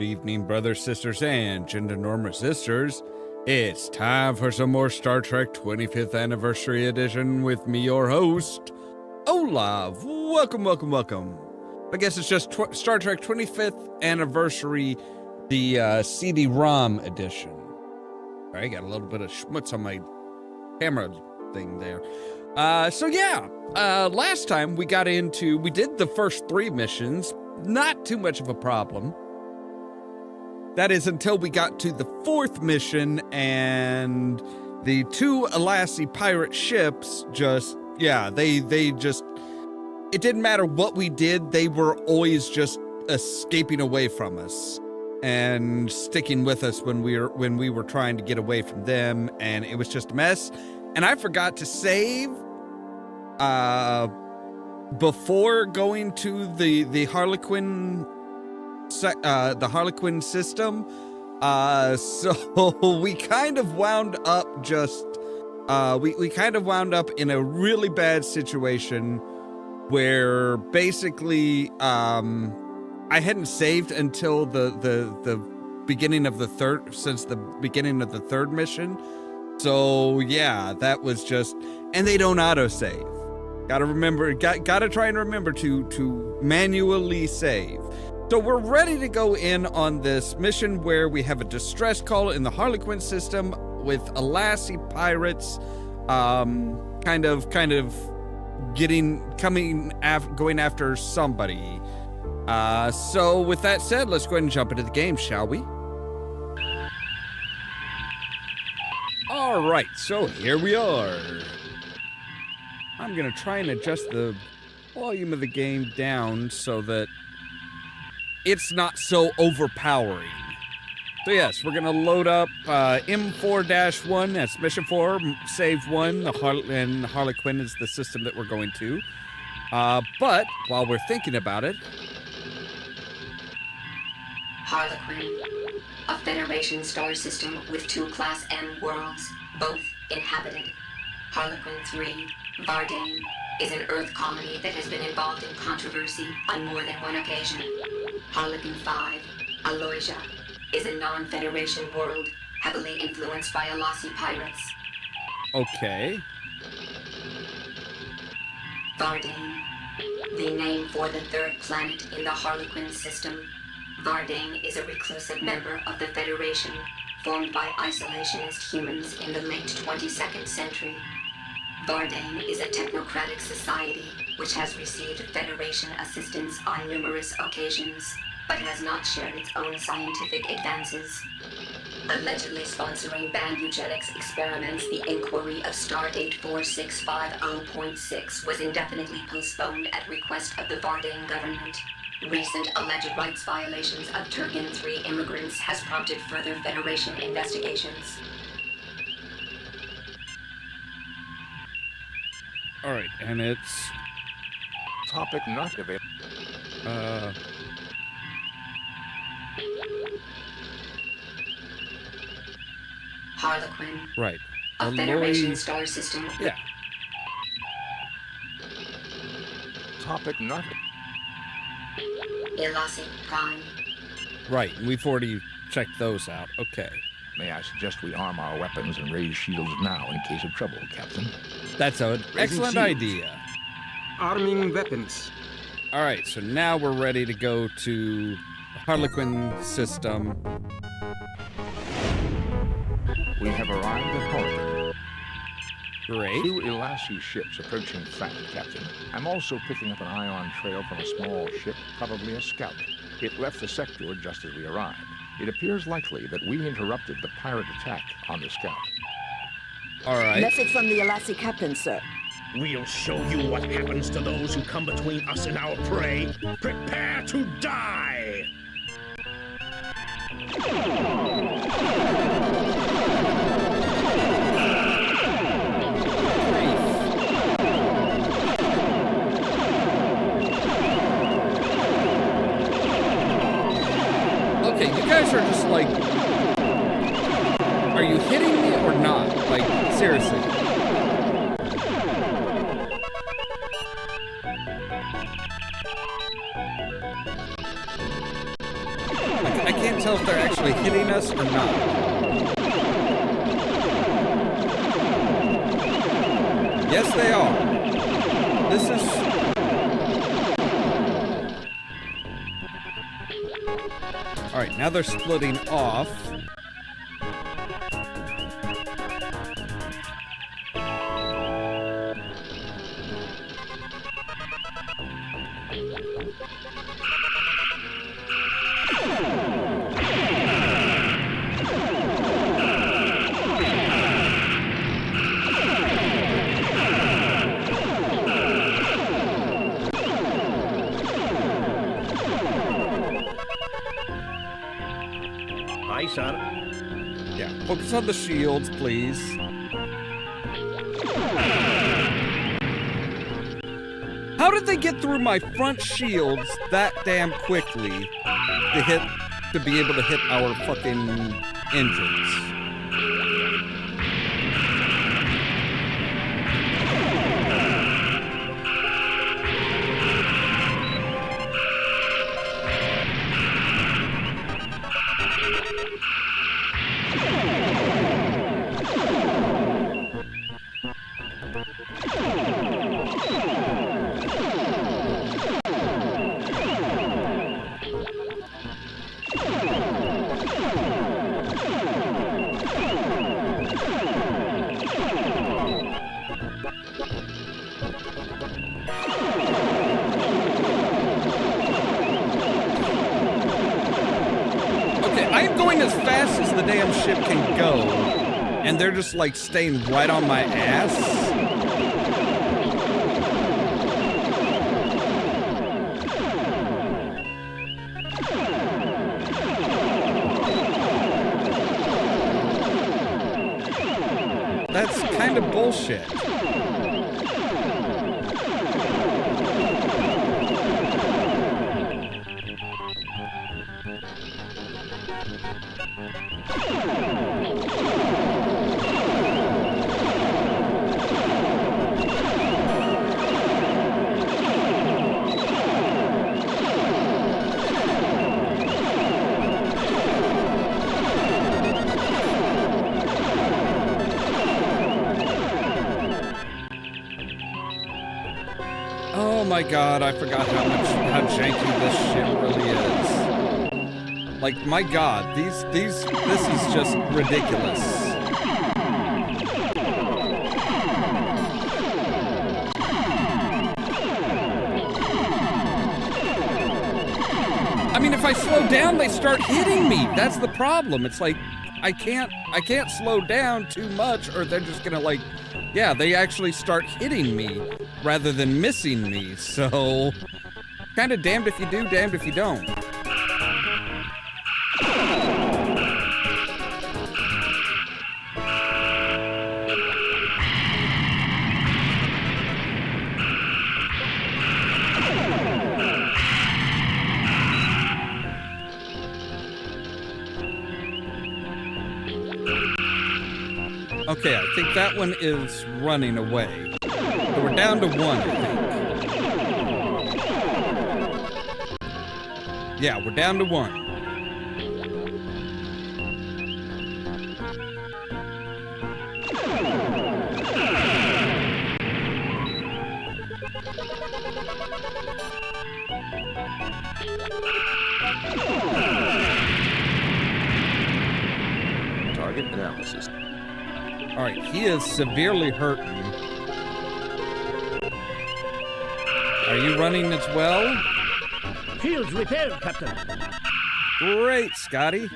evening, brothers, sisters, and gender-normal sisters. It's time for some more Star Trek 25th Anniversary Edition with me, your host, Ollamh. Welcome. I guess it's just Star Trek 25th Anniversary, the CD-ROM edition. All right, got a little bit of schmutz on my camera thing there. Last time we did the first 3 missions, not too much of a problem. That is until we got to the 4th mission and the 2 Ollamh pirate ships it didn't matter what we did, they were always just escaping away from us and sticking with us when we were trying to get away from them, and it was just a mess. And I forgot to save before going to the Harlequin system. So we kind of wound up in a really bad situation where basically I hadn't saved until the beginning of the beginning of the 3rd mission. So yeah, that was just, and they don't autosave. Gotta try and remember to manually save. So we're ready to go in on this mission where we have a distress call in the Harlequin system with Ollamh pirates, going after somebody. So with that said, let's go ahead and jump into the game, shall we? All right, so here we are. I'm gonna try and adjust the volume of the game down so that it's not so overpowering. So yes, we're gonna load up M4-1, that's mission 4, save 1, and Harlequin is the system that we're going to. But while we're thinking about it... Harlequin, a Federation star system with 2 Class M worlds, both inhabited. Harlequin 3, Vardane, is an Earth colony that has been involved in controversy on more than one occasion. Harlequin 5, Aloysia, is a non-Federation world heavily influenced by Ollamh pirates. Okay. Vardane, the name for the 3rd planet in the Harlequin system. Vardane is a reclusive member of the Federation, formed by isolationist humans in the late 22nd century. Vardane is a technocratic society which has received Federation assistance on numerous occasions, but has not shared its own scientific advances. Allegedly sponsoring banned eugenics experiments, the inquiry of Stardate 4650.6 was indefinitely postponed at request of the Vardane government. Recent alleged rights violations of Turgan 3 immigrants has prompted further Federation investigations. All right, and it's... Topic not available. Harlequin. Right. A Federation star system. Yeah. Topic not... Ollamh Prime. Right, we've already checked those out. Okay. May I suggest we arm our weapons and raise shields now in case of trouble, Captain? That's an excellent idea. Arming weapons. All right, so now we're ready to go to the Harlequin system. We have arrived at Harlequin. Great. 2 Ollamh ships approaching fact, Captain. I'm also picking up an ion trail from a small ship, probably a scout. It left the sector just as we arrived. It appears likely that we interrupted the pirate attack on the scout. All right. Message from the Ollamh captain, sir. We'll show you what happens to those who come between us and our prey. Prepare to die! Okay, you guys are just like... Are you hitting me or not? Like, seriously. tell if they're actually hitting us or not. Yes, they are. This is... Alright, now they're splitting off. Aye, sir. Yeah, focus on the shields, please. How did they get through my front shields that damn quickly to be able to hit our fucking engines? As fast as the damn ship can go, and they're just like staying right on my ass. That's kind of bullshit. Oh my god, I forgot how janky this shit really is. Like, my god, this is just ridiculous. I mean, if I slow down, they start hitting me. That's the problem. It's like, I can't slow down too much, or they're just gonna, like, yeah, they actually start hitting me rather than missing me. So, kind of damned if you do, damned if you don't. Okay, I think that one is running away. So we're down to one, I think. Yeah, we're down to one. Target analysis. All right, he is severely hurting. Are you running as well? Shields repaired, Captain. Great, Scotty.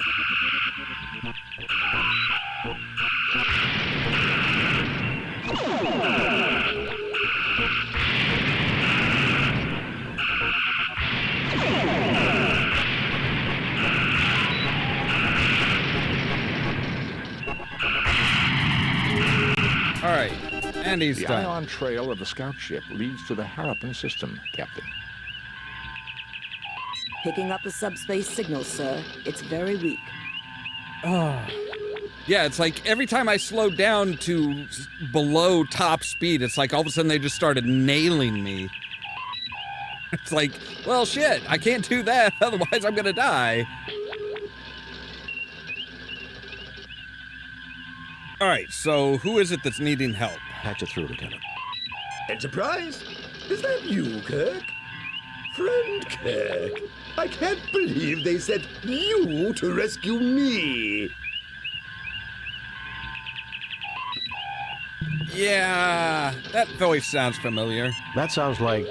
All right, and he's done. The ion trail of the scout ship leads to the Harappan system, Captain. Picking up the subspace signal, sir. It's very weak. Yeah, it's like every time I slowed down to below top speed, it's like all of a sudden they just started nailing me. It's like, well, shit, I can't do that, otherwise I'm gonna die. All right, so who is it that's needing help? Patch it through, Lieutenant. Enterprise? Is that you, Kirk? Friend Kirk, I can't believe they sent you to rescue me. Yeah, that voice sounds familiar. That sounds like...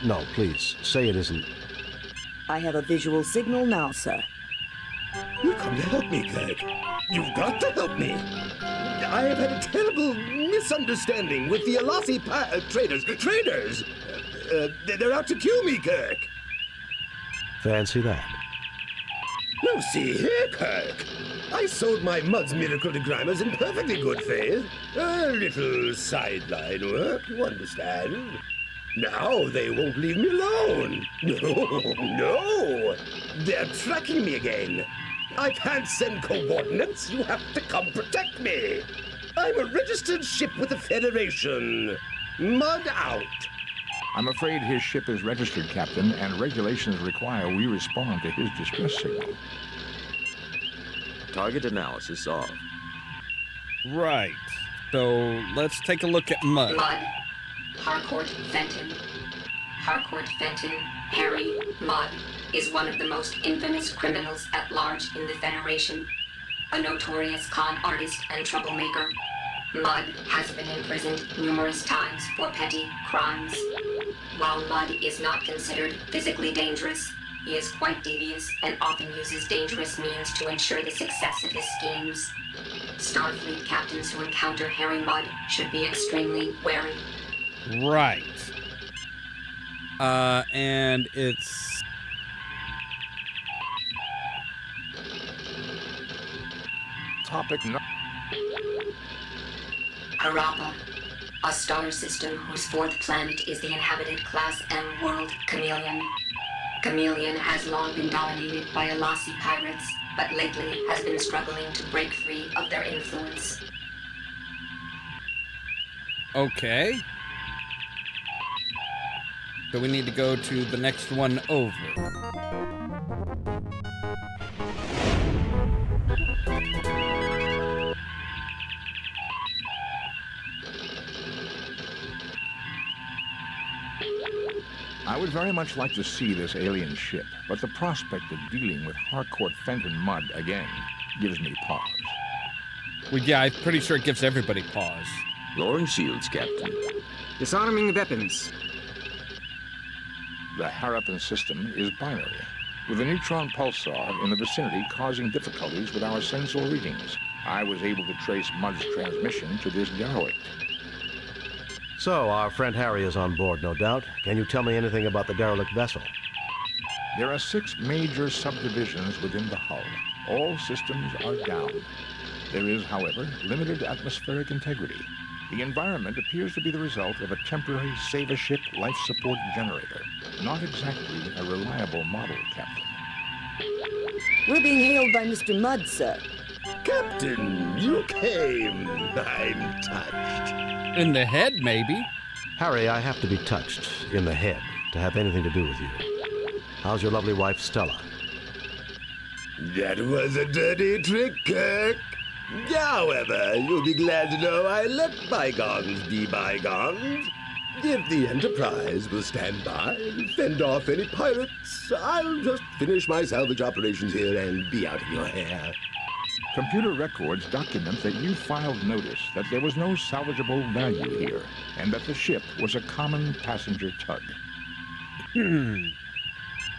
No, please, say it isn't. I have a visual signal now, sir. You've come to help me, Kirk. You've got to help me. I have had a terrible misunderstanding with the Ollamh traders. Traders! They're out to kill me, Kirk. Fancy that. Now see here, Kirk. I sold my Mud's miracle digrimmers in perfectly good faith. A little sideline work, you understand. Now they won't leave me alone. No. They're tracking me again. I can't send coordinates. You have to come protect me. I'm a registered ship with the Federation. Mud out. I'm afraid his ship is registered, Captain, and regulations require we respond to his distress signal. Target analysis off. Right. So let's take a look at Mud. Mud. Harcourt Fenton. Harcourt Fenton, Harry Mudd, is one of the most infamous criminals at large in the Federation. A notorious con artist and troublemaker. Mudd has been imprisoned numerous times for petty crimes. While Mudd is not considered physically dangerous, he is quite devious and often uses dangerous means to ensure the success of his schemes. Starfleet captains who encounter Harry Mudd should be extremely wary. Right. And it's... Topic no... Harappa, a star system whose fourth planet is the inhabited Class M world Chameleon. Chameleon has long been dominated by Ollamh pirates, but lately has been struggling to break free of their influence. Okay. So we need to go to the next one over. I would very much like to see this alien ship, but the prospect of dealing with Harcourt Fenton Mudd again gives me pause. Well, yeah, I'm pretty sure it gives everybody pause. Lowering shields, Captain. Disarming weapons. The Harappan system is binary, with a neutron pulsar in the vicinity causing difficulties with our sensor readings. I was able to trace Mudd's transmission to this derelict. So, our friend Harry is on board, no doubt. Can you tell me anything about the derelict vessel? There are 6 major subdivisions within the hull. All systems are down. There is, however, limited atmospheric integrity. The environment appears to be the result of a temporary save-a-ship life support generator. Not exactly a reliable model, Captain. We're being hailed by Mr. Mudd, sir. Captain, you came. I'm touched. In the head, maybe. Harry, I have to be touched in the head to have anything to do with you. How's your lovely wife, Stella? That was a dirty trick, Kirk. However, you'll be glad to know I let bygones be bygones. If the Enterprise will stand by and fend off any pirates, I'll just finish my salvage operations here and be out of your hair. Computer records document that you filed notice that there was no salvageable value here, and that the ship was a common passenger tug.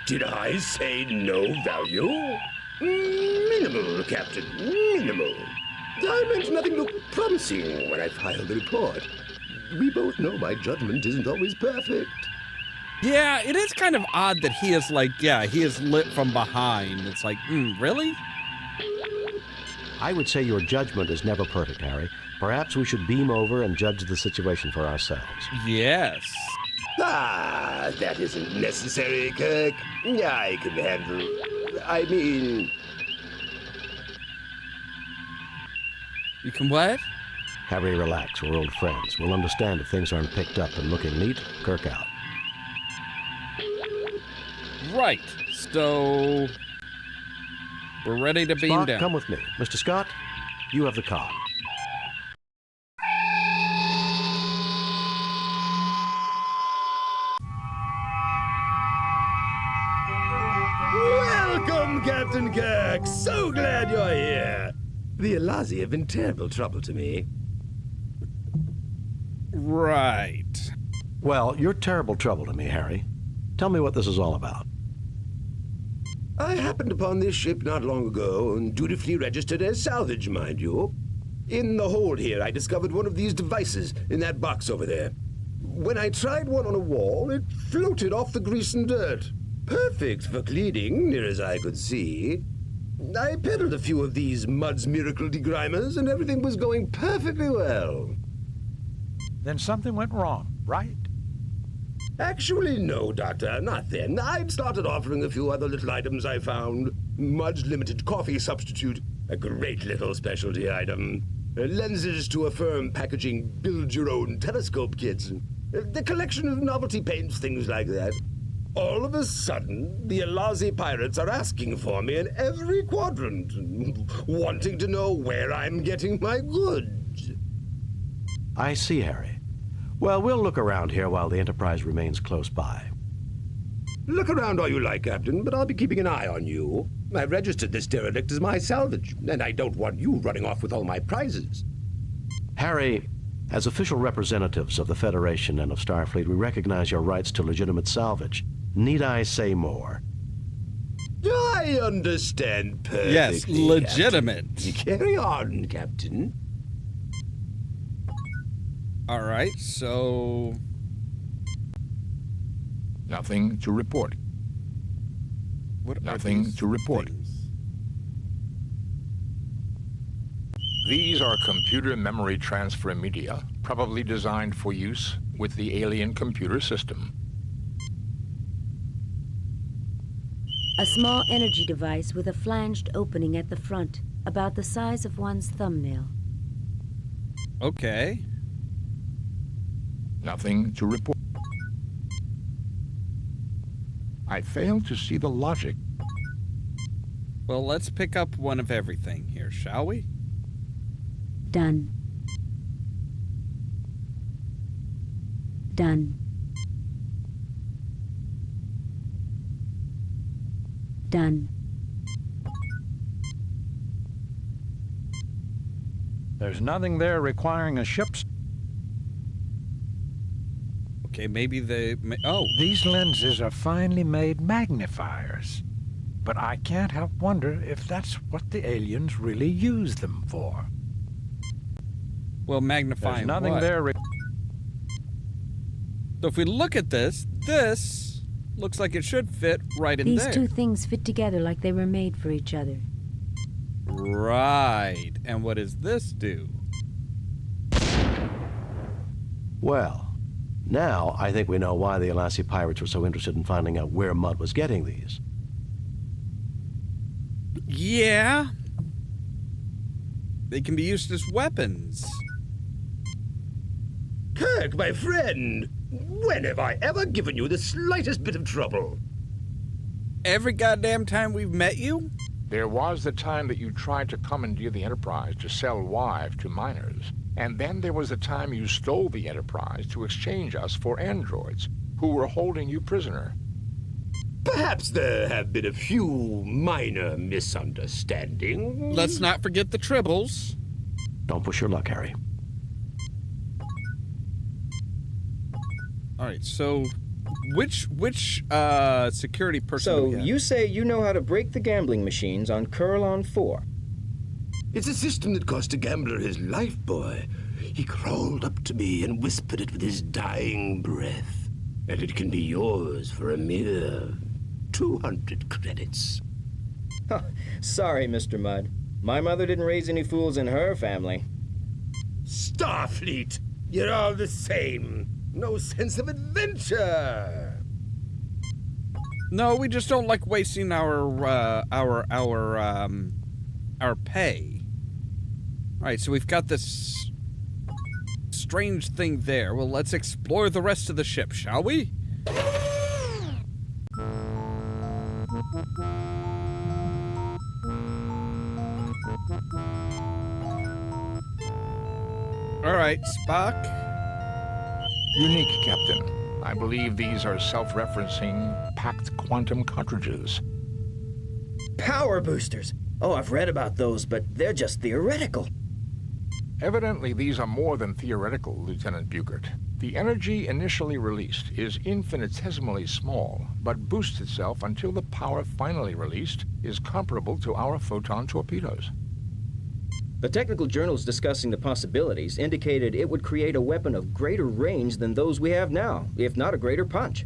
Did I say no value? Minimal, Captain, minimal. I meant nothing looked promising when I filed the report. We both know my judgment isn't always perfect. Yeah, it is kind of odd that he is like, yeah, he is lit from behind. It's like, really? I would say your judgment is never perfect, Harry. Perhaps we should beam over and judge the situation for ourselves. Yes. Ah, that isn't necessary, Kirk. I can handle... I mean... You can what? Harry, relax. We're old friends. We'll understand if things aren't picked up and looking neat. Kirk out. Right. So... we're ready to beam Spock, down. come with me. Mr. Scott, you have the con. Captain Kirk. So glad you're here. The Elazzi have been terrible trouble to me. Right. Well, you're terrible trouble to me, Harry. Tell me what this is all about. I happened upon this ship not long ago, and dutifully registered as salvage, mind you. In the hold here, I discovered one of these devices in that box over there. When I tried one on a wall, it floated off the grease and dirt. Perfect for cleaning, near as I could see. I peddled a few of these Mud's Miracle Degrimers, and everything was going perfectly well. Then something went wrong, right? Actually, no, Doctor, not then. I'd started offering a few other little items I found. Mud's Limited Coffee Substitute, a great little specialty item. Lenses to affirm packaging build-your-own telescope kits. The collection of novelty paints, things like that. All of a sudden, the Elazzi pirates are asking for me in every quadrant, wanting to know where I'm getting my goods. I see, Harry. Well, we'll look around here while the Enterprise remains close by. Look around all you like, Captain, but I'll be keeping an eye on you. I've registered this derelict as my salvage, and I don't want you running off with all my prizes. Harry, as official representatives of the Federation and of Starfleet, we recognize your rights to legitimate salvage. Need I say more? I understand perfectly. Yes, legitimate. Captain. Carry on, Captain. All right, so... Nothing to report. What Nothing these to report. things? These are computer memory transfer media, probably designed for use with the alien computer system. A small energy device with a flanged opening at the front, about the size of one's thumbnail. Okay. Nothing to report. I fail to see the logic. Well, let's pick up one of everything here, shall we? Done. Done. Done. There's nothing there requiring a ship's... Okay, maybe they... Oh, These lenses are finely made magnifiers. But I can't help wonder if that's what the aliens really use them for. well, magnifying There's nothing what? there... So if we look at this, this looks like it should fit right in These there. two things fit together like they were made for each other. Right. And what does this do? Well, now I think we know why the Elazzi pirates were so interested in finding out where Mudd was getting these. Yeah. They can be used as weapons. Kirk, my friend, when have I ever given you the slightest bit of trouble? Every goddamn time we've met you? There was the time that you tried to commandeer the Enterprise to sell Wive to miners. And then there was the time you stole the Enterprise to exchange us for androids, who were holding you prisoner. Perhaps there have been a few minor misunderstandings. Let's not forget the tribbles. Don't push your luck, Harry. All right, so which security person do So, we have? you say you know how to break the gambling machines on Curlon 4. It's a system that cost a gambler his life, boy. He crawled up to me and whispered it with his dying breath. And it can be yours for a mere 200 credits. Sorry, Mr. Mudd. My mother didn't raise any fools in her family. Starfleet, you're all the same. No sense of adventure. No, we just don't like wasting our pay. All right, so we've got this strange thing there. Well, let's explore the rest of the ship, shall we? All right, Spock. Unique, Captain. I believe these are self-referencing packed quantum cartridges. Power boosters! Oh, I've read about those, but they're just theoretical. Evidently, these are more than theoretical, Lieutenant Bugert. The energy initially released is infinitesimally small, but boosts itself until the power finally released is comparable to our photon torpedoes. The technical journals discussing the possibilities indicated it would create a weapon of greater range than those we have now, if not a greater punch.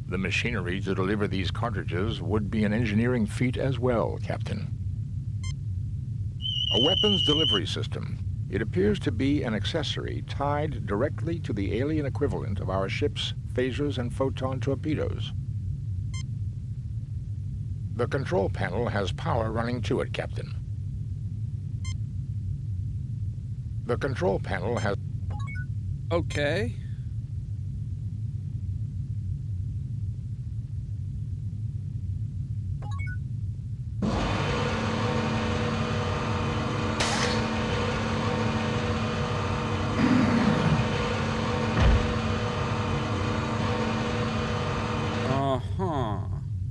The machinery to deliver these cartridges would be an engineering feat as well, Captain. A weapons delivery system. It appears to be an accessory tied directly to the alien equivalent of our ships, phasers, and photon torpedoes. The control panel has power running to it, Captain. The control panel has... Okay.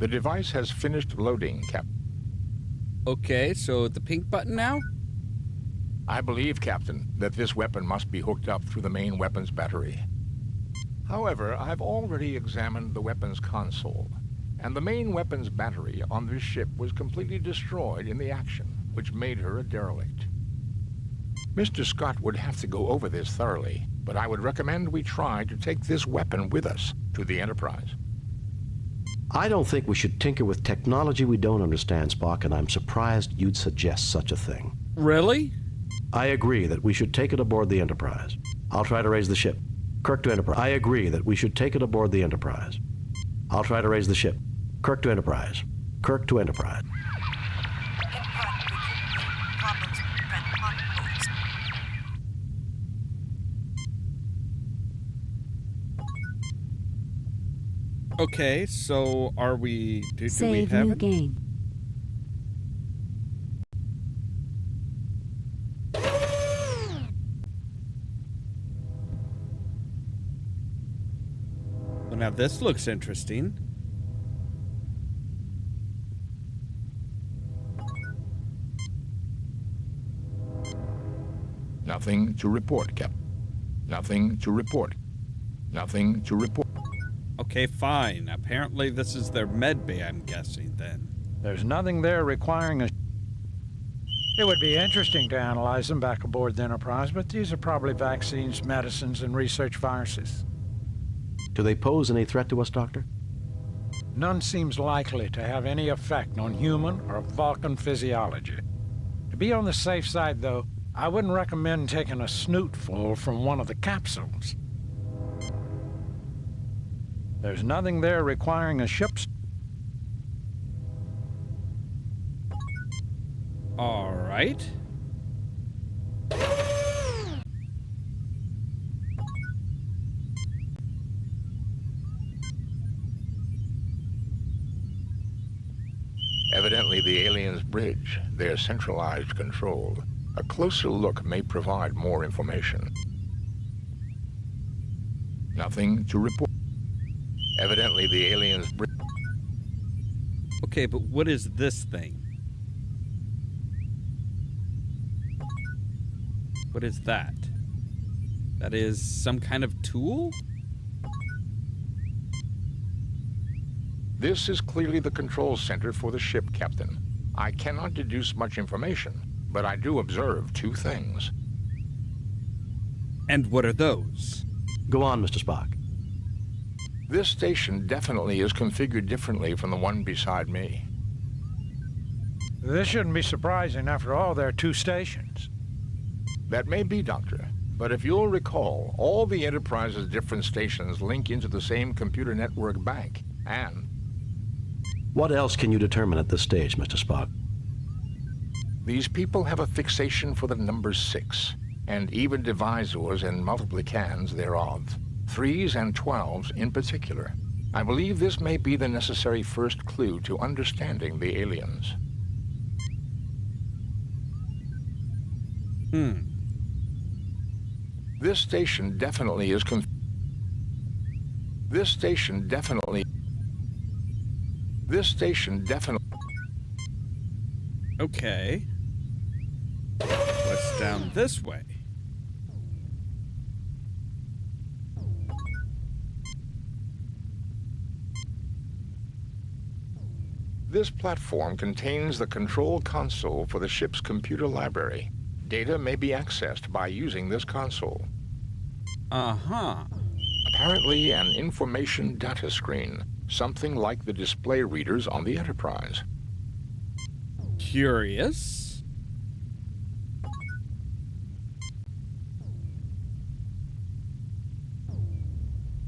The device has finished loading, Captain. Okay, so the pink button now? I believe, Captain, that this weapon must be hooked up through the main weapons battery. However, I've already examined the weapons console, and the main weapons battery on this ship was completely destroyed in the action, which made her a derelict. Mr. Scott would have to go over this thoroughly, but I would recommend we try to take this weapon with us to the Enterprise. I don't think we should tinker with technology we don't understand, Spock, and I'm surprised you'd suggest such a thing. Really? I agree that we should take it aboard the Enterprise. I'll try to raise the ship. Kirk to Enterprise. I agree that we should take it aboard the Enterprise. I'll try to raise the ship. Kirk to Enterprise. Kirk to Enterprise. Okay, so are we... Do we Save have new it? game. Well, now this looks interesting. Nothing to report, Captain. Nothing to report. Nothing to report. Okay, fine. Apparently this is their med bay, I'm guessing, then. There's nothing there requiring a... It would be interesting to analyze them back aboard the Enterprise, but these are probably vaccines, medicines, and research viruses. Do they pose any threat to us, Doctor? None seems likely to have any effect on human or Vulcan physiology. To be on the safe side, though, I wouldn't recommend taking a snootful from one of the capsules. There's nothing there requiring a ship's... All right. Evidently the aliens' bridge, their centralized control. A closer look may provide more information. Nothing to report. Evidently the aliens' bridge... Okay, but what is this thing? What is that? That is some kind of tool? This is clearly the control center for the ship, Captain. I cannot deduce much information, but I do observe two things. And what are those? Go on, Mr. Spock. This station definitely is configured differently from the one beside me. This shouldn't be surprising. After all, there are two stations. That may be, Doctor, but if you'll recall, all the Enterprise's different stations link into the same computer network bank, and... What else can you determine at this stage, Mr. Spock? These people have a fixation for the number 6, and even divisors and multiplicans thereof, 3s and 12s in particular. I believe this may be the necessary first clue to understanding the aliens. This station definitely is This station definitely... This station definitely... Okay. What's down this way? This platform contains the control console for the ship's computer library. Data may be accessed by using this console. Uh-huh. Apparently an information data screen, something like the display readers on the Enterprise. Curious.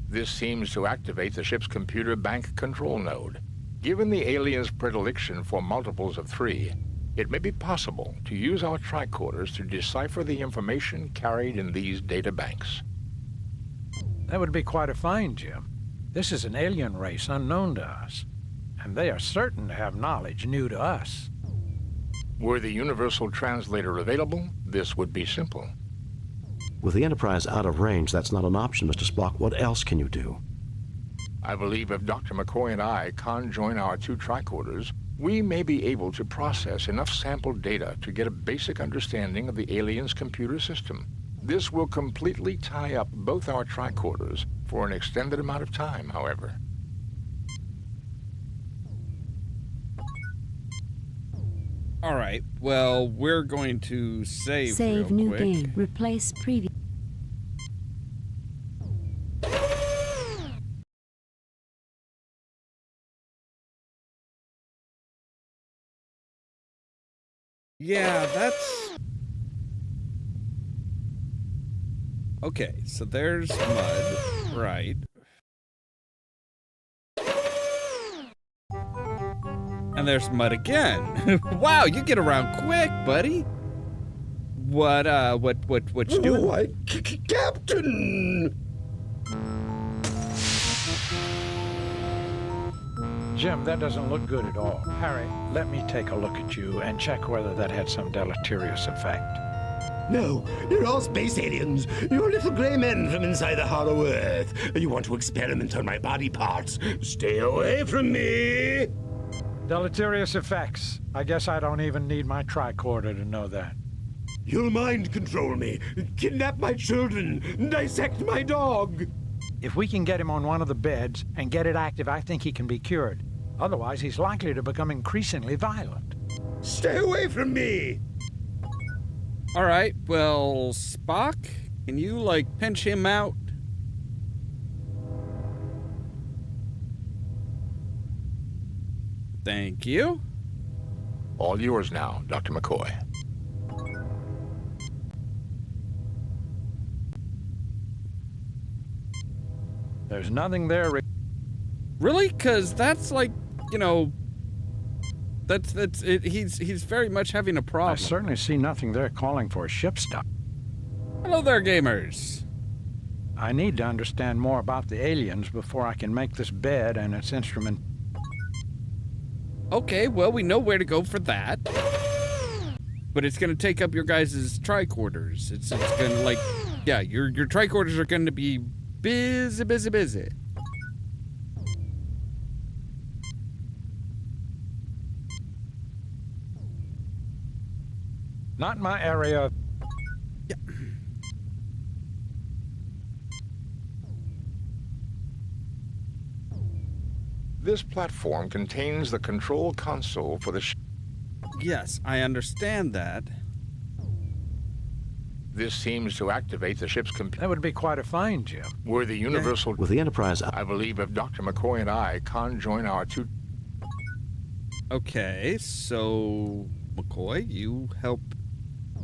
This seems to activate the ship's computer bank control node. Given the aliens' predilection for multiples of 3, it may be possible to use our tricorders to decipher the information carried in these data banks. That would be quite a find, Jim. This is an alien race unknown to us, and they are certain to have knowledge new to us. Were the universal translator available, this would be simple. With the Enterprise out of range, that's not an option, Mr. Spock. What else can you do? I believe if Dr. McCoy and I conjoin our 2 tricorders, we may be able to process enough sample data to get a basic understanding of the aliens' computer system. This will completely tie up both our tricorders for an extended amount of time, however. All right. Well, we're going to save Save real new quick. game. Replace previous. Yeah, that's... Okay, so there's mud. Right. And there's mud again. Wow, you get around quick, buddy. What you doing? Why, Captain! Jim, that doesn't look good at all. Harry, let me take a look at you and check whether that had some deleterious effect. No, you're all space aliens. You're little gray men from inside the hollow earth. You want to experiment on my body parts. Stay away from me! Deleterious effects. I guess I don't even need my tricorder to know that. You'll mind control me, kidnap my children, dissect my dog. If we can get him on one of the beds and get it active, I think he can be cured. Otherwise, he's likely to become increasingly violent. Stay away from me! All right, well, Spock, can you, like, pinch him out? Thank you. All yours now, Dr. McCoy. There's nothing there. Really? Because that's like, you know, that's it. He's very much having a problem. I certainly see nothing there calling for a ship stop. Hello there, gamers. I need to understand more about the aliens before I can make this bed and its instrument. Okay, well, we know where to go for that. But it's going to take up your guys' tricorders. It's going to, like, yeah, your tricorders are going to be busy. Not my area. Yeah. This platform contains the control console for the ship. Yes, I understand that. This seems to activate the ship's computer. That would be quite a find, Jim. Were the universal... With the Enterprise... I believe if Dr. McCoy and I conjoin our 2... Okay, so McCoy, you help...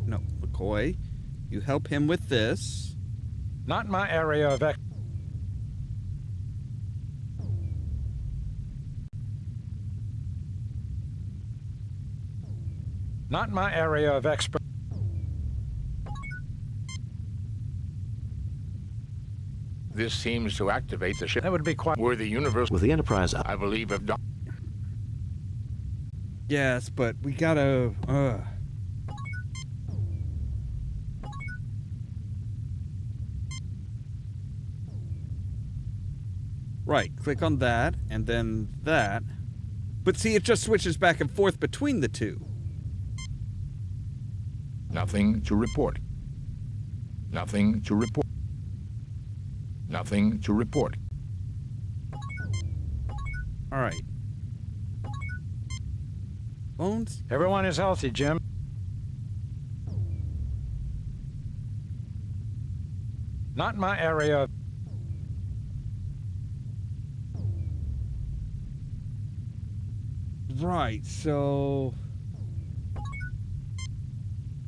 No, McCoy, you help him with this. Not my area of... Not my area of expert. This seems to activate the ship. That would be quite... Were the universal... With the Enterprise... I believe if Dr... Yes, but we gotta... Right, click on that, and then that. But see, it just switches back and forth between the two. Nothing to report. Nothing to report. Nothing to report. All right. Bones? Everyone is healthy, Jim. Not in my area. Right, so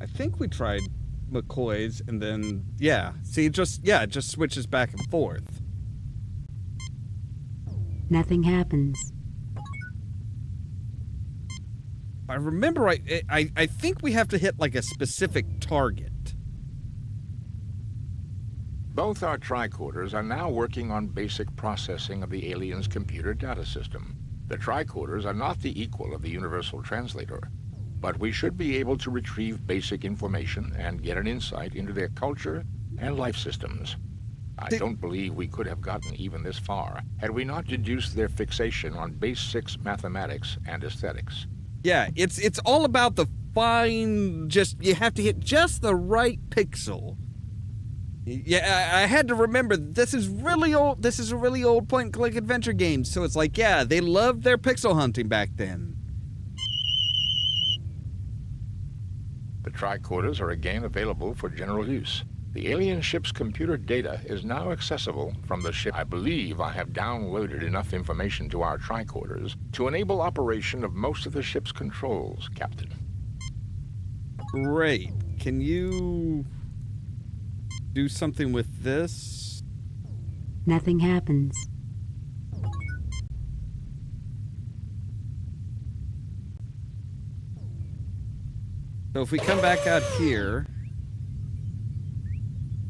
I think we tried McCoy's and then, yeah. See, it just switches back and forth. Nothing happens. I remember I think we have to hit like a specific target. Both our tricorders are now working on basic processing of the alien's computer data system. The tricorders are not the equal of the universal translator, but we should be able to retrieve basic information and get an insight into their culture and life systems. I don't believe we could have gotten even this far had we not deduced their fixation on base 6 mathematics and aesthetics. Yeah, it's all about the fine, you have to hit just the right pixel. Yeah, I had to remember, this is really old. This is a really old point-and-click adventure game, so it's like, yeah, they loved their pixel hunting back then. The tricorders are again available for general use. The alien ship's computer data is now accessible from the ship. I believe I have downloaded enough information to our tricorders to enable operation of most of the ship's controls, Captain. Great. Can you do something with this? Nothing happens. So if we come back out here,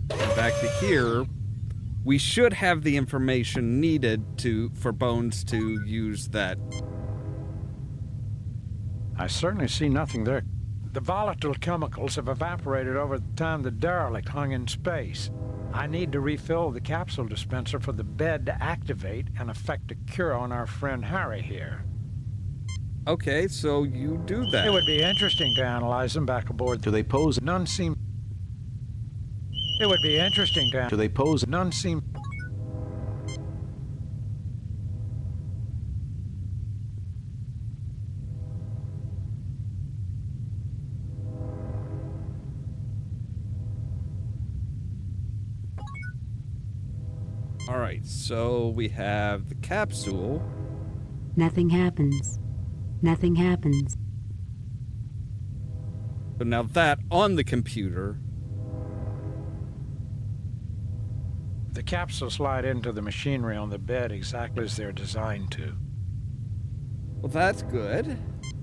and back to here, we should have the information needed for Bones to use that. I certainly see nothing there. The volatile chemicals have evaporated over the time the derelict hung in space. I need to refill the capsule dispenser for the bed to activate and effect a cure on our friend Harry here. Okay, so you do that. It would be interesting to analyze them back aboard. Do they pose? None seem... It would be interesting to... Do they pose? None seem... All right, so we have the capsule. Nothing happens. Nothing happens. So now that on the computer. The capsules slide into the machinery on the bed exactly as they're designed to. Well, that's good.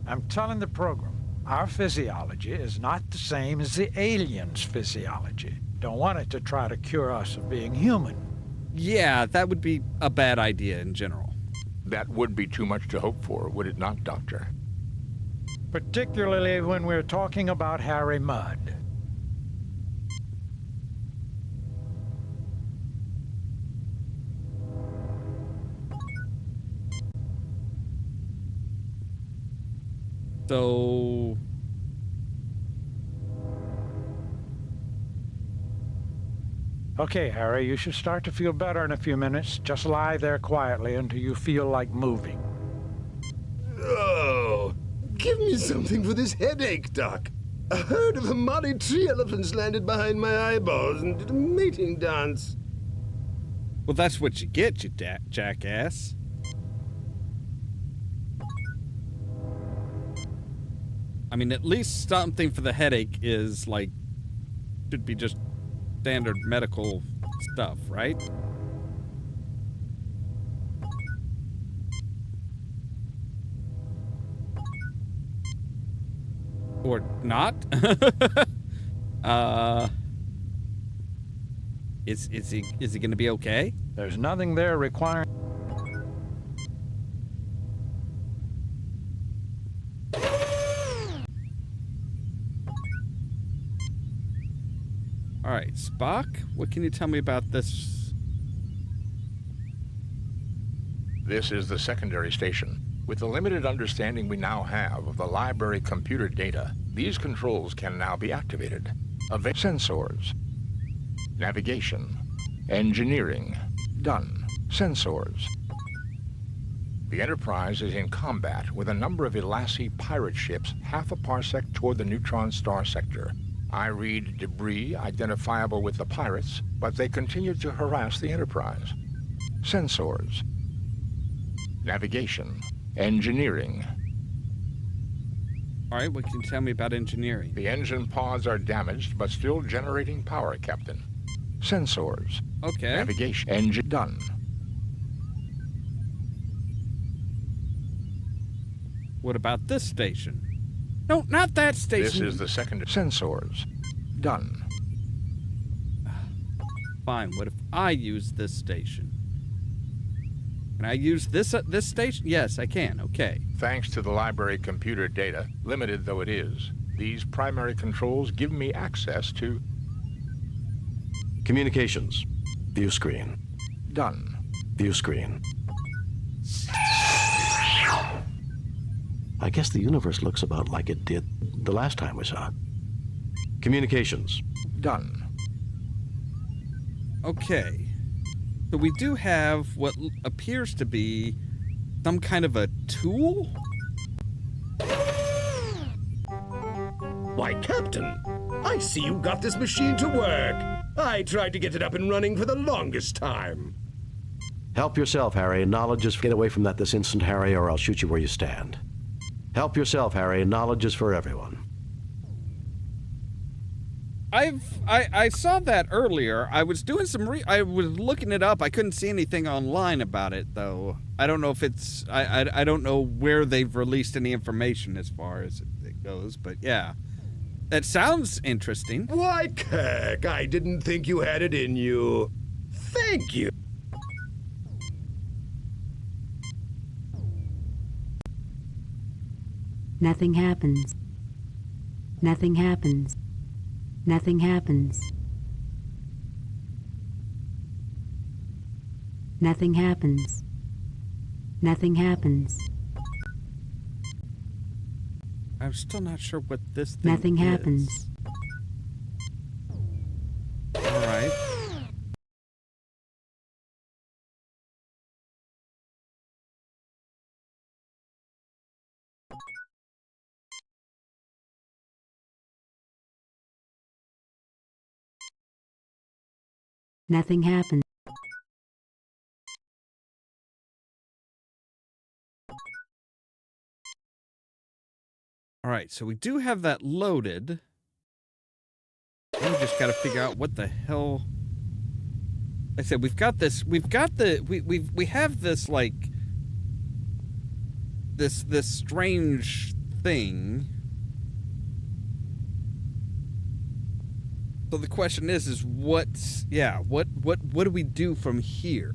I'm telling the program, our physiology is not the same as the aliens' physiology. Don't want it to try to cure us of being human. Yeah, that would be a bad idea in general. That would be too much to hope for, would it not, Doctor? Particularly when we're talking about Harry Mudd. So... Okay, Harry, you should start to feel better in a few minutes. Just lie there quietly until you feel like moving. Oh, give me something for this headache, Doc. A herd of Amari tree elephants landed behind my eyeballs and did a mating dance. Well, that's what you get, you jackass. I mean, at least something for the headache is, like, should be just standard medical stuff, right? Or not? Is he gonna be okay? There's nothing there requiring... All right, Spock, what can you tell me about this? This is the secondary station. With the limited understanding we now have of the library computer data, These controls can now be activated. Sensors. Navigation. Engineering. Done. Sensors. The Enterprise is in combat with a number of Ilassi pirate ships half a parsec toward the neutron star sector. I read debris identifiable with the pirates, but they continue to harass the Enterprise. Sensors. Navigation. Engineering. All right, what can you tell me about engineering? The engine pods are damaged, but still generating power, Captain. Sensors. Okay. Navigation. Engine. Done. What about this station? No, not that station. This is the second. Sensors. Done. Fine, what if I use this station? Can I use this station? Yes, I can. Okay. Thanks to the library computer data, limited though it is, these primary controls give me access to... Communications. View screen. Done. View screen. I guess the universe looks about like it did the last time we saw it. Communications. Done. Okay. So we do have what appears to be some kind of a tool? Why, Captain, I see you got this machine to work. I tried to get it up and running for the longest time. Help yourself, Harry. Knowledge is... Get away from that this instant, Harry, or I'll shoot you where you stand. Help yourself, Harry. Knowledge is for everyone. I saw that earlier. I was doing I was looking it up. I couldn't see anything online about it, though. I don't know if it's... I don't know where they've released any information as far as it goes, but yeah. That sounds interesting. Why, Kirk, I didn't think you had it in you. Thank you. Nothing happens. Nothing happens. Nothing happens. Nothing happens. Nothing happens. I'm still not sure what this thing Nothing is. happens. All right. Nothing happens. All right, so we do have that loaded. We just got to figure out what the hell. I said we have this like this strange thing. So the question is what do we do from here?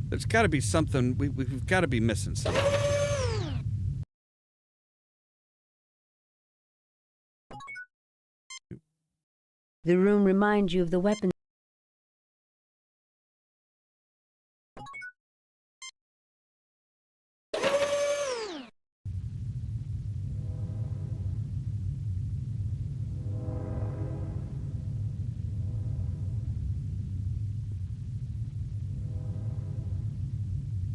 There's got to be something. We've got to be missing something. The room reminds you of the weapon.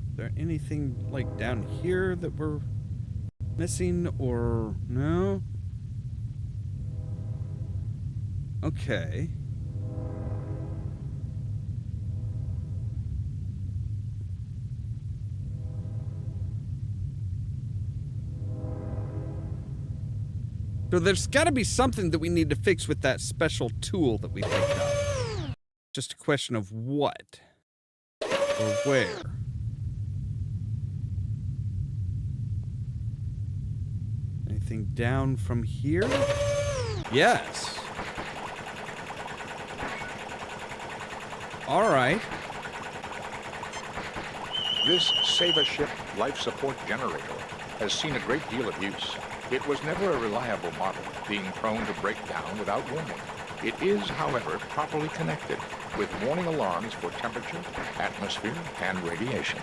Is there anything like down here that we're missing or no? Okay. So there's got to be something that we need to fix with that special tool that we picked up. Just a question of what or where. Anything down from here? Yes. All right. This Save-A-Ship life support generator has seen a great deal of use. It was never a reliable model, being prone to break down without warning. It is, however, properly connected, with warning alarms for temperature, atmosphere, and radiation.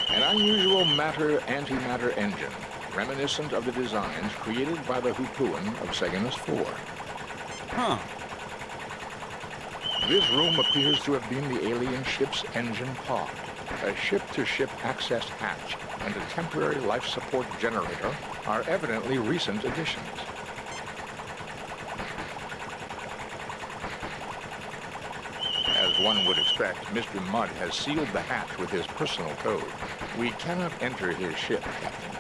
An unusual matter-antimatter engine, reminiscent of the designs created by the Hupuan of Seganus 4. Huh. This room appears to have been the alien ship's engine pod. A ship-to-ship access hatch and a temporary life support generator are evidently recent additions. As one would expect, Mr. Mudd has sealed the hatch with his personal code. We cannot enter his ship, Captain.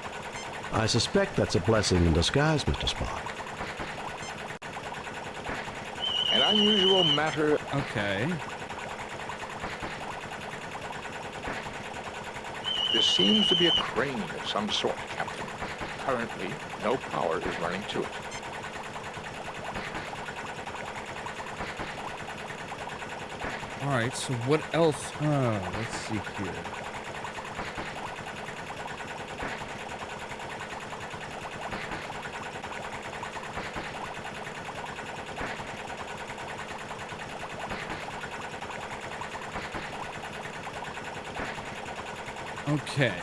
I suspect that's a blessing in disguise, Mr. Spock. An unusual matter... Okay. This seems to be a crane of some sort, Captain. Currently, no power is running to it. All right, so what else? Let's see here. Okay.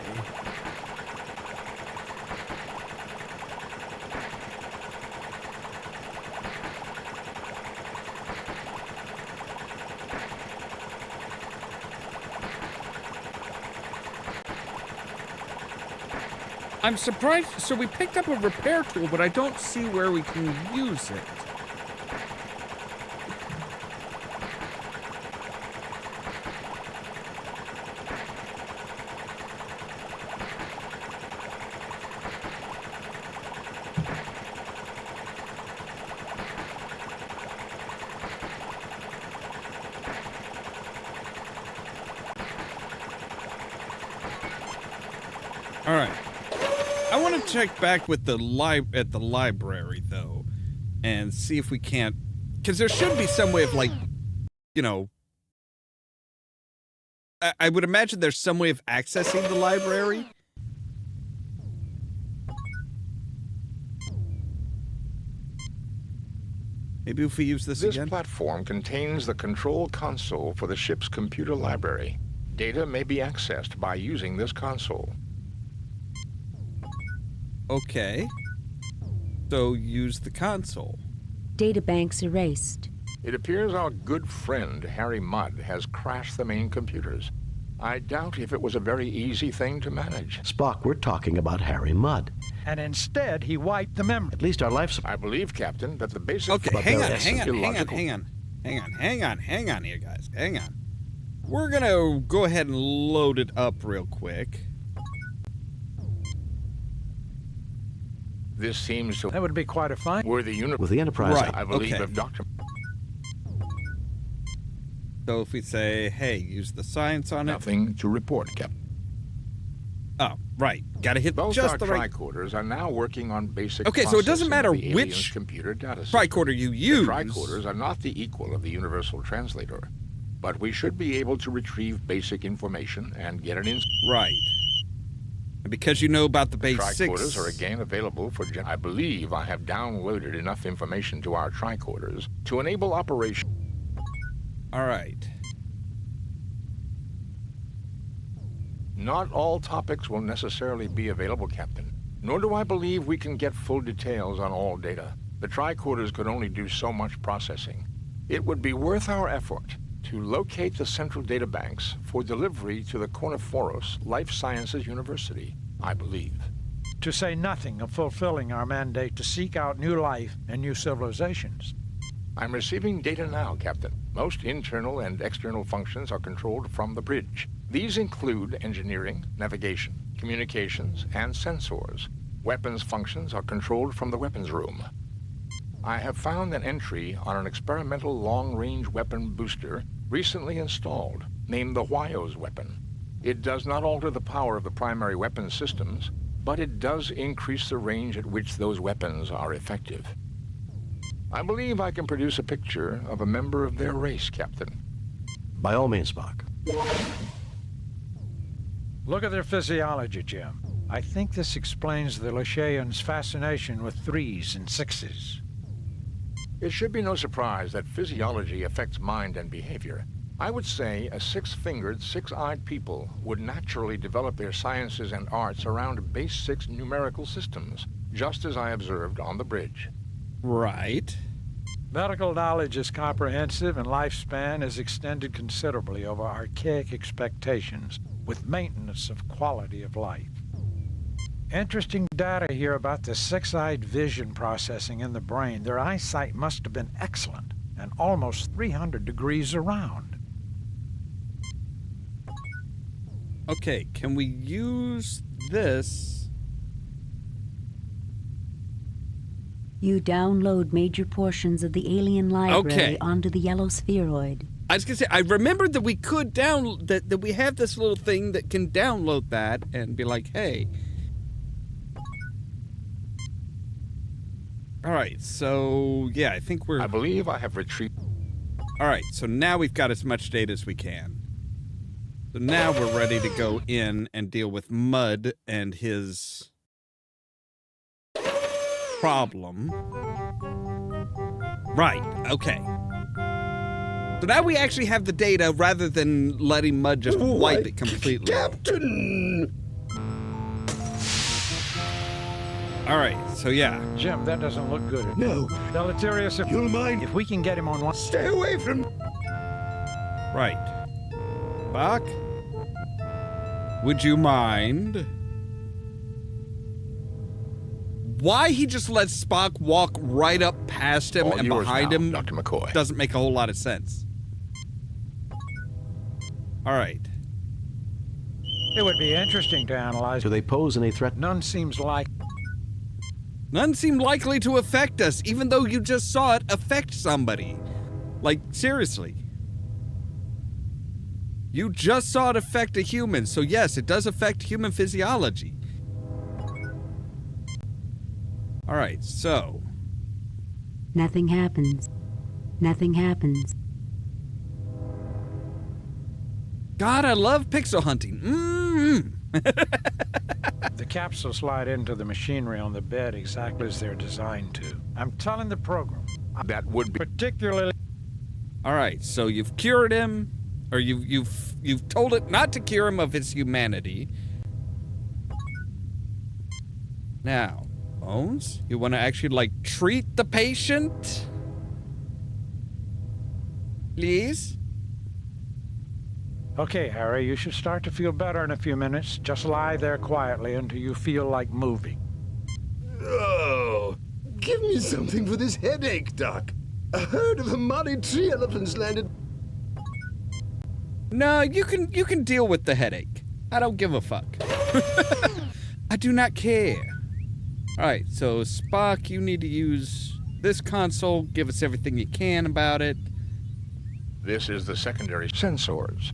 I'm surprised. So we picked up a repair tool, but I don't see where we can use it. All right. I want to check back with the at the library though, and see if we can't, because there should be some way of, like, you know, I would imagine there's some way of accessing the library. Maybe if we use this again. This platform contains the control console for the ship's computer library. Data may be accessed by using this console. Okay. So use the console. Databanks erased. It appears our good friend, Harry Mudd, has crashed the main computers. I doubt if it was a very easy thing to manage. Spock, we're talking about Harry Mudd. And instead, he wiped the memory. At least our life support. I believe, Captain, that the basic... Okay, hang on, here, guys. Hang on. We're gonna go ahead and load it up real quick. This seems to... That would be quite a find. Were the With the Enterprise... Right, I believe okay. if Dr. So if we say, hey, use the science on it. Nothing to report, Captain. Oh, right. Gotta hit Both just our the right... tricorders are now working on basic Okay, so it doesn't processing matter of the alien's which computer data system. tricorder you use. The tricorders are not the equal of the universal translator, but we should be able to retrieve basic information and get an Right. And because you know about the basics... Tricorders are again available for... I believe I have downloaded enough information to our tricorders to enable operation... All right. Not all topics will necessarily be available, Captain. Nor do I believe we can get full details on all data. The tricorders could only do so much processing. It would be worth our effort to locate the central databanks for delivery to the Korniforos Life Sciences University, I believe. To say nothing of fulfilling our mandate to seek out new life and new civilizations. I'm receiving data now, Captain. Most internal and external functions are controlled from the bridge. These include engineering, navigation, communications, and sensors. Weapons functions are controlled from the weapons room. I have found an entry on an experimental long-range weapon booster recently installed, named the Huayos weapon. It does not alter the power of the primary weapon systems, but it does increase the range at which those weapons are effective. I believe I can produce a picture of a member of their race, Captain. By all means, Spock. Look at their physiology, Jim. I think this explains the Lashaeans' fascination with 3s and 6s. It should be no surprise that physiology affects mind and behavior. I would say a six-fingered, six-eyed people would naturally develop their sciences and arts around base 6 numerical systems, just as I observed on the bridge. Right. Medical knowledge is comprehensive and lifespan is extended considerably over archaic expectations, with maintenance of quality of life. Interesting data here about the six-eyed vision processing in the brain. Their eyesight must have been excellent and almost 300 degrees around. Okay, can we use this? You download major portions of the alien library onto the yellow spheroid. I was gonna say, I remembered that we could that we have this little thing that can download that and be like, hey. Alright, so yeah, I think I believe I have retrieved. Alright, so now we've got as much data as we can. So now we're ready to go in and deal with Mud and his problem. Right, okay. So now we actually have the data rather than letting Mud just wipe it completely. Captain! Alright, so yeah. Jim, that doesn't look good. No. Deleterious. You'll mind. If we can get him on one. Stay away from. Right. Bach? Would you mind? Why he just lets Spock walk right up past him and behind him Dr. McCoy. doesn't make a whole lot of sense. Alright. It would be interesting to analyze. Do they pose any threat? None seems like. None seem likely to affect us, even though you just saw it affect somebody. Like, seriously. You just saw it affect a human, so yes, it does affect human physiology. Alright, so. Nothing happens. Nothing happens. God, I love pixel hunting. The capsules slide into the machinery on the bed exactly as they're designed to. I'm telling the program. That would be particularly. Alright, so you've cured him, or you've told it not to cure him of his humanity. Now, Bones, you want to actually, like, treat the patient? Please? Okay, Harry, you should start to feel better in a few minutes. Just lie there quietly until you feel like moving. Oh, give me something for this headache, Doc. A herd of Amani tree elephants landed. No, you can deal with the headache. I don't give a fuck. I do not care. Alright, so Spock, you need to use this console. Give us everything you can about it. This is the secondary sensors.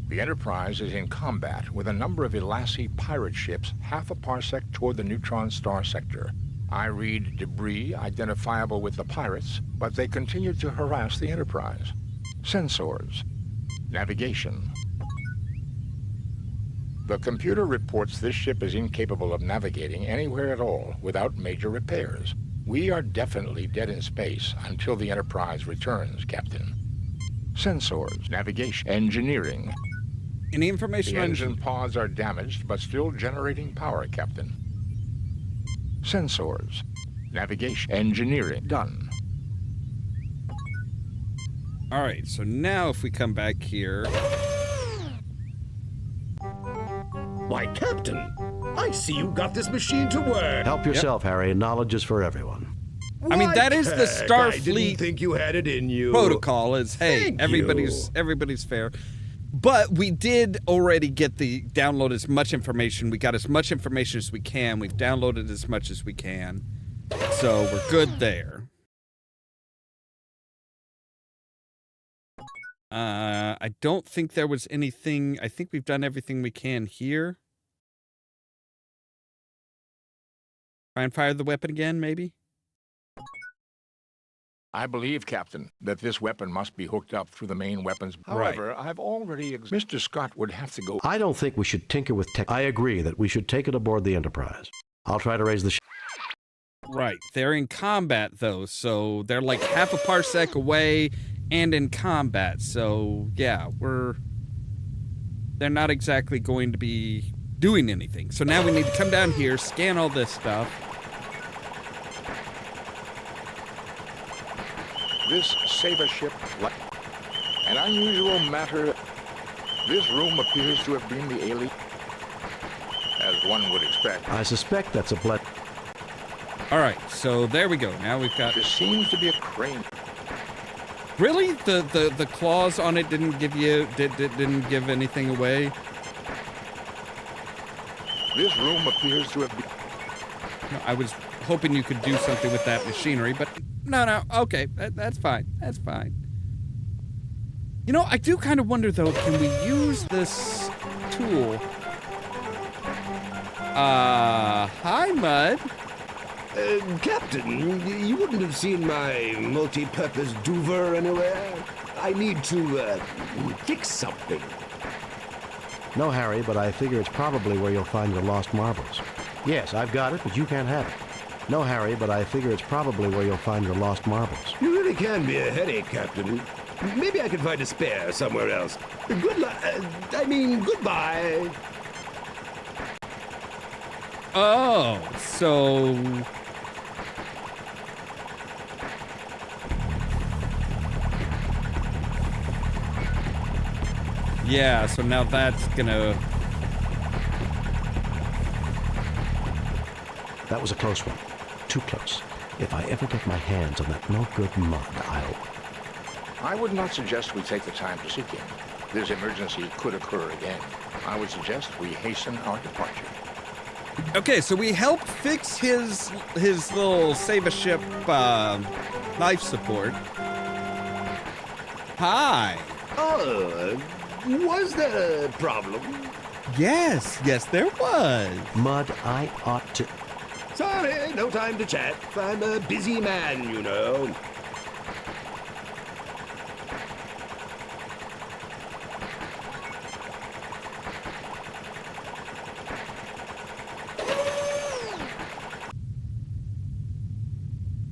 The Enterprise is in combat with a number of Elassie pirate ships half a parsec toward the neutron star sector. I read debris identifiable with the pirates, but they continue to harass the Enterprise. Sensors. Navigation. The computer reports this ship is incapable of navigating anywhere at all without major repairs. We are definitely dead in space until the Enterprise returns, Captain. Sensors, navigation, engineering. Any information The on engine pods are damaged, but still generating power, Captain. Sensors, navigation, engineering, done. Alright, so now if we come back here. Why, Captain, I see you got this machine to work. Help yourself, Harry. Knowledge is for everyone. I mean, that is the I Starfleet didn't think you had it in you. protocol is, hey, Thank everybody's fair. But we did already get download as much information. We got as much information as we can. We've downloaded as much as we can. So we're good there. I don't think there was anything. I think we've done everything we can here. Try and fire the weapon again, maybe? I believe, Captain, that this weapon must be hooked up through the main weapons. However, I've already... Mr. Scott would have to go... I don't think we should tinker with tech. I agree that we should take it aboard the Enterprise. I'll try to raise the ship. Right. They're in combat, though, so they're like half a parsec away and in combat. So, yeah, they're not exactly going to be doing anything. So now we need to come down here, scan all this stuff. This Saber ship, an unusual matter. This room appears to have been the alien, as one would expect. I suspect that's a blend. All right, so there we go. Now we've got... This seems to be a crane. Really? The claws on it didn't give you... didn't give anything away? This room appears to have been... No, I was hoping you could do something with that machinery, but... No, okay, that's fine. That's fine. You know, I do kind of wonder, though, can we use this tool? Hi, Mud. Captain, you wouldn't have seen my multi-purpose duver anywhere? I need to, fix something. No, Harry, but I figure it's probably where you'll find your lost marbles. Yes, I've got it, but you can't have it. No, Harry, but I figure it's probably where you'll find your lost marbles. You really can be a headache, Captain. Maybe I can find a spare somewhere else. Goodbye. Oh, so... Yeah, so now that's gonna... That was a close one. Too close. If I ever get my hands on that no-good mud, I would not suggest we take the time to seek him. This emergency could occur again. I would suggest we hasten our departure. Okay, so we helped fix his little save-a-ship life support. Hi. Oh, was there a problem? Yes, there was. Mud, I ought to... Sorry, no time to chat. I'm a busy man, you know.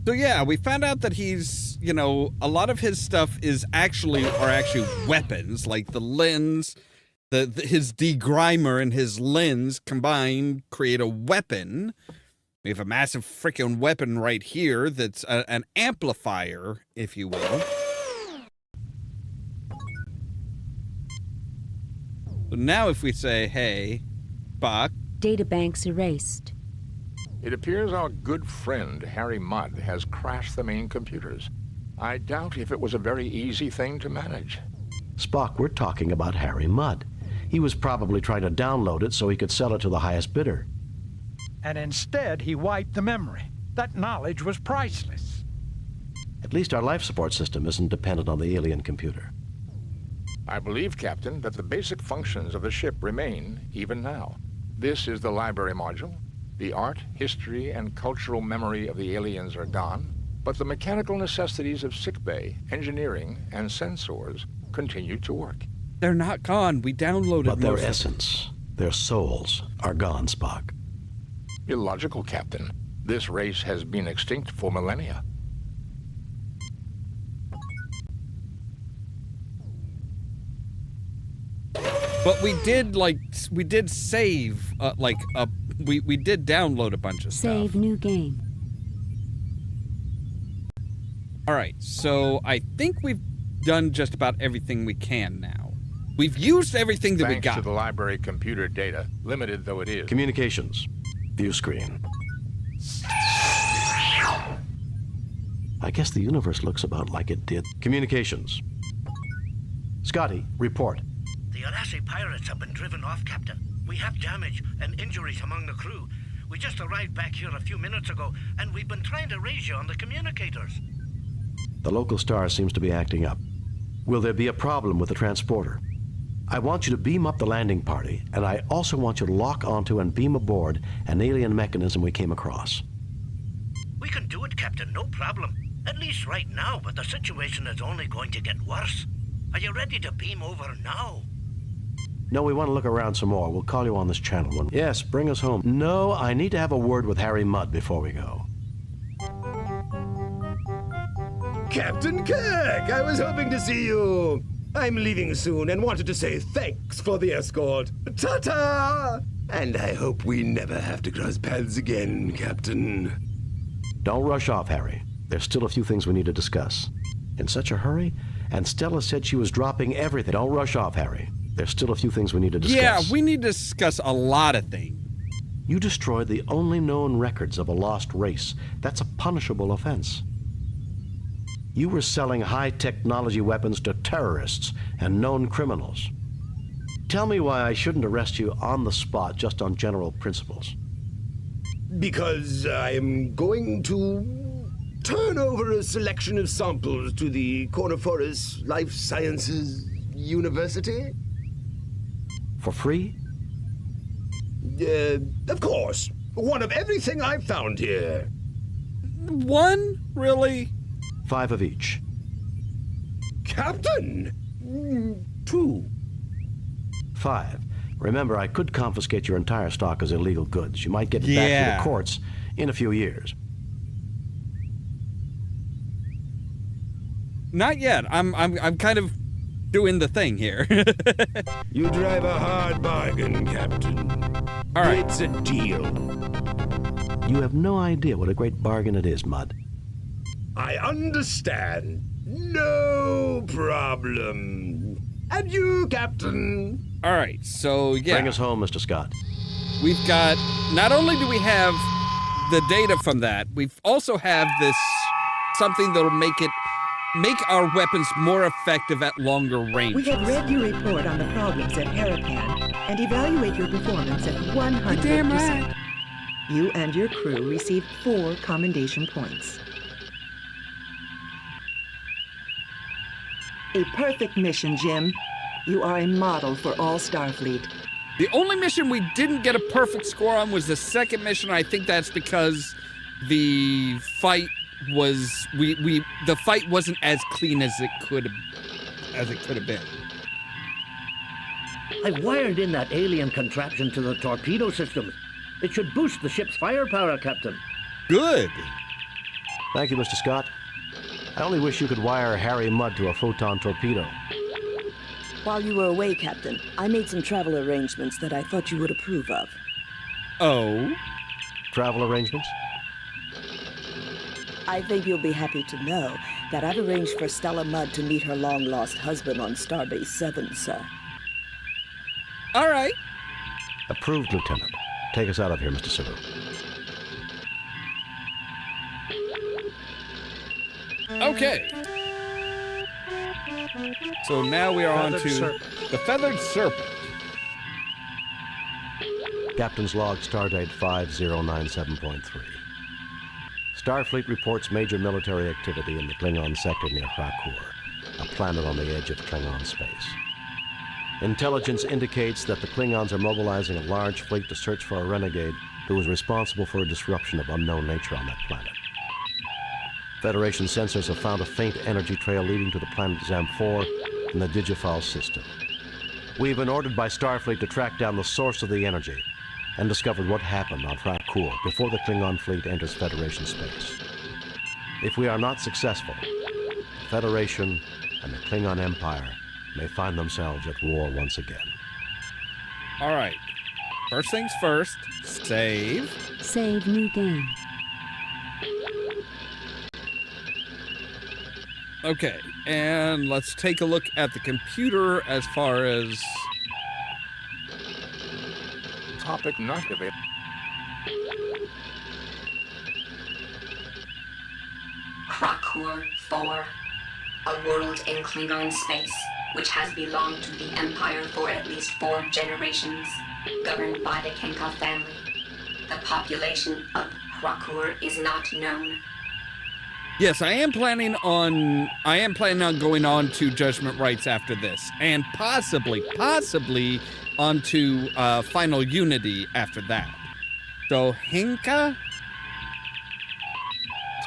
So yeah, we found out that he's, you know, a lot of his stuff are actually weapons, like the lens, his degrimer and his lens combined create a weapon. We have a massive freaking weapon right here that's an amplifier, if you will. So now if we say, hey, Buck. Databanks erased. It appears our good friend, Harry Mudd, has crashed the main computers. I doubt if it was a very easy thing to manage. Spock, we're talking about Harry Mudd. He was probably trying to download it so he could sell it to the highest bidder. And instead, he wiped the memory. That knowledge was priceless. At least our life support system isn't dependent on the alien computer. I believe, Captain, that the basic functions of the ship remain even now. This is the library module. The art, history, and cultural memory of the aliens are gone, but the mechanical necessities of sickbay, engineering, and sensors continue to work. They're not gone. We downloaded But their essence, their souls, are gone, Spock. Illogical, Captain. This race has been extinct for millennia. But we did save, we did download a bunch of stuff. Save new game. All right, so I think we've done just about everything we can now. We've used everything that we got. Thanks to the library computer data, limited though it is. Communications. View screen. I guess the universe looks about like it did. Communications. Scotty, report. The Arashi pirates have been driven off, Captain. We have damage and injuries among the crew. We just arrived back here a few minutes ago, and we've been trying to raise you on the communicators. The local star seems to be acting up. Will there be a problem with the transporter? I want you to beam up the landing party, and I also want you to lock onto and beam aboard an alien mechanism we came across. We can do it, Captain, no problem. At least right now, but the situation is only going to get worse. Are you ready to beam over now? No, we want to look around some more. We'll call you on this channel when... Yes, bring us home. No, I need to have a word with Harry Mudd before we go. Captain Kirk, I was hoping to see you. I'm leaving soon and wanted to say thanks for the escort. Ta-ta! And I hope we never have to cross paths again, Captain. Don't rush off, Harry. There's still a few things we need to discuss. In such a hurry? And Stella said she was dropping everything. Don't rush off, Harry. There's still a few things we need to discuss. Yeah, we need to discuss a lot of things. You destroyed the only known records of a lost race. That's a punishable offense. You were selling high-technology weapons to terrorists and known criminals. Tell me why I shouldn't arrest you on the spot just on general principles. Because I'm going to turn over a selection of samples to the Corniforous Life Sciences University. For free? Of course. One of everything I've found here. One? Really? 5 of each. Captain! 2. 5. Remember, I could confiscate your entire stock as illegal goods. You might get it back to the courts in a few years. Not yet. I'm kind of doing the thing here. You drive a hard bargain, Captain. All right. It's a deal. You have no idea what a great bargain it is, Mudd. I understand. No problem. And you, Captain? All right, so yeah. Bring us home, Mr. Scott. We've got, not only do we have the data from that, we also have this, something that'll make our weapons more effective at longer range. We have read your report on the problems at Harapan and evaluate your performance at 100%. Damn right. You and your crew received 4 commendation points. A perfect mission, Jim. You are a model for all Starfleet. The only mission we didn't get a perfect score on was the second mission. I think that's because the fight was the fight wasn't as clean as it could have been. I wired in that alien contraption to the torpedo system. It should boost the ship's firepower, Captain. Good. Thank you, Mr. Scott. I only wish you could wire Harry Mudd to a photon torpedo. While you were away, Captain, I made some travel arrangements that I thought you would approve of. Oh? Travel arrangements? I think you'll be happy to know that I've arranged for Stella Mudd to meet her long-lost husband on Starbase 7, sir. All right. Approved, Lieutenant. Take us out of here, Mr. Saru. Okay. So now we are on to the Feathered Serpent. Captain's log, stardate 5097.3. Starfleet reports major military activity in the Klingon sector near Krakur, a planet on the edge of Klingon space. Intelligence indicates that the Klingons are mobilizing a large fleet to search for a renegade who is responsible for a disruption of unknown nature on that planet. Federation sensors have found a faint energy trail leading to the planet Zam-4 in the Digifal system. We've been ordered by Starfleet to track down the source of the energy and discovered what happened on Krakur before the Klingon fleet enters Federation space. If we are not successful, the Federation and the Klingon Empire may find themselves at war once again. All right. First things first, save. Save new game. Okay, and let's take a look at the computer as far as... Topic not available. Krakur 4, a world in Klingon space, which has belonged to the Empire for at least 4 generations, governed by the Kenka family. The population of Krakur is not known. Yes, I am planning on going on to Judgment Rights after this, and possibly onto Final Unity after that. So Henka?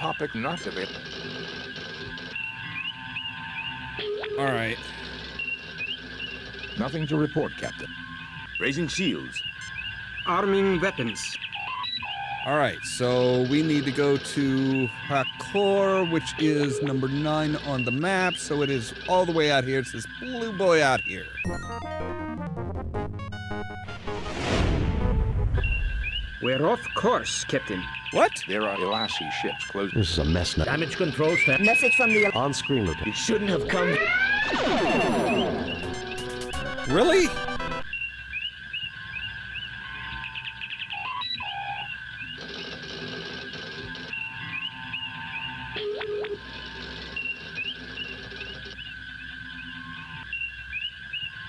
topic not of it. All right. Nothing to report, Captain. Raising shields. Arming weapons. All right, so we need to go to Hakor, which is number 9 on the map. So it is all the way out here. It's this blue boy out here. We're off course, Captain. What? There are Elassie ships close. This is a mess now. Damage control staff. Message from the... On screen, Lieutenant. You shouldn't have come. Really?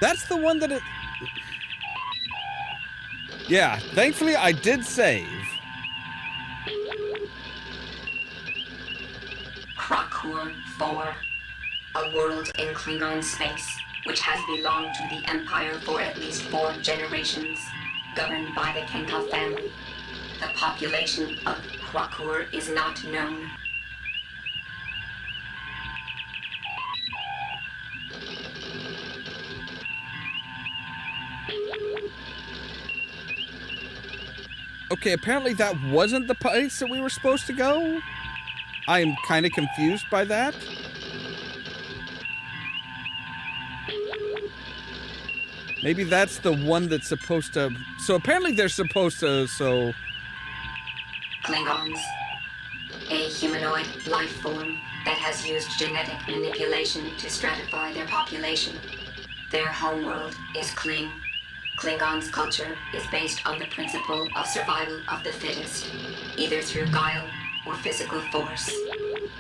That's the one that it... Yeah, thankfully I did save. Krakur 4, a world in Klingon space, which has belonged to the Empire for at least 4 generations, governed by the Kenka family. The population of Krakur is not known. Okay, apparently that wasn't the place that we were supposed to go. I am kind of confused by that. Maybe that's the one that's supposed to... So apparently they're supposed to, so... Klingons, a humanoid life form that has used genetic manipulation to stratify their population. Their homeworld is Kling. Klingon's culture is based on the principle of survival of the fittest, either through guile or physical force.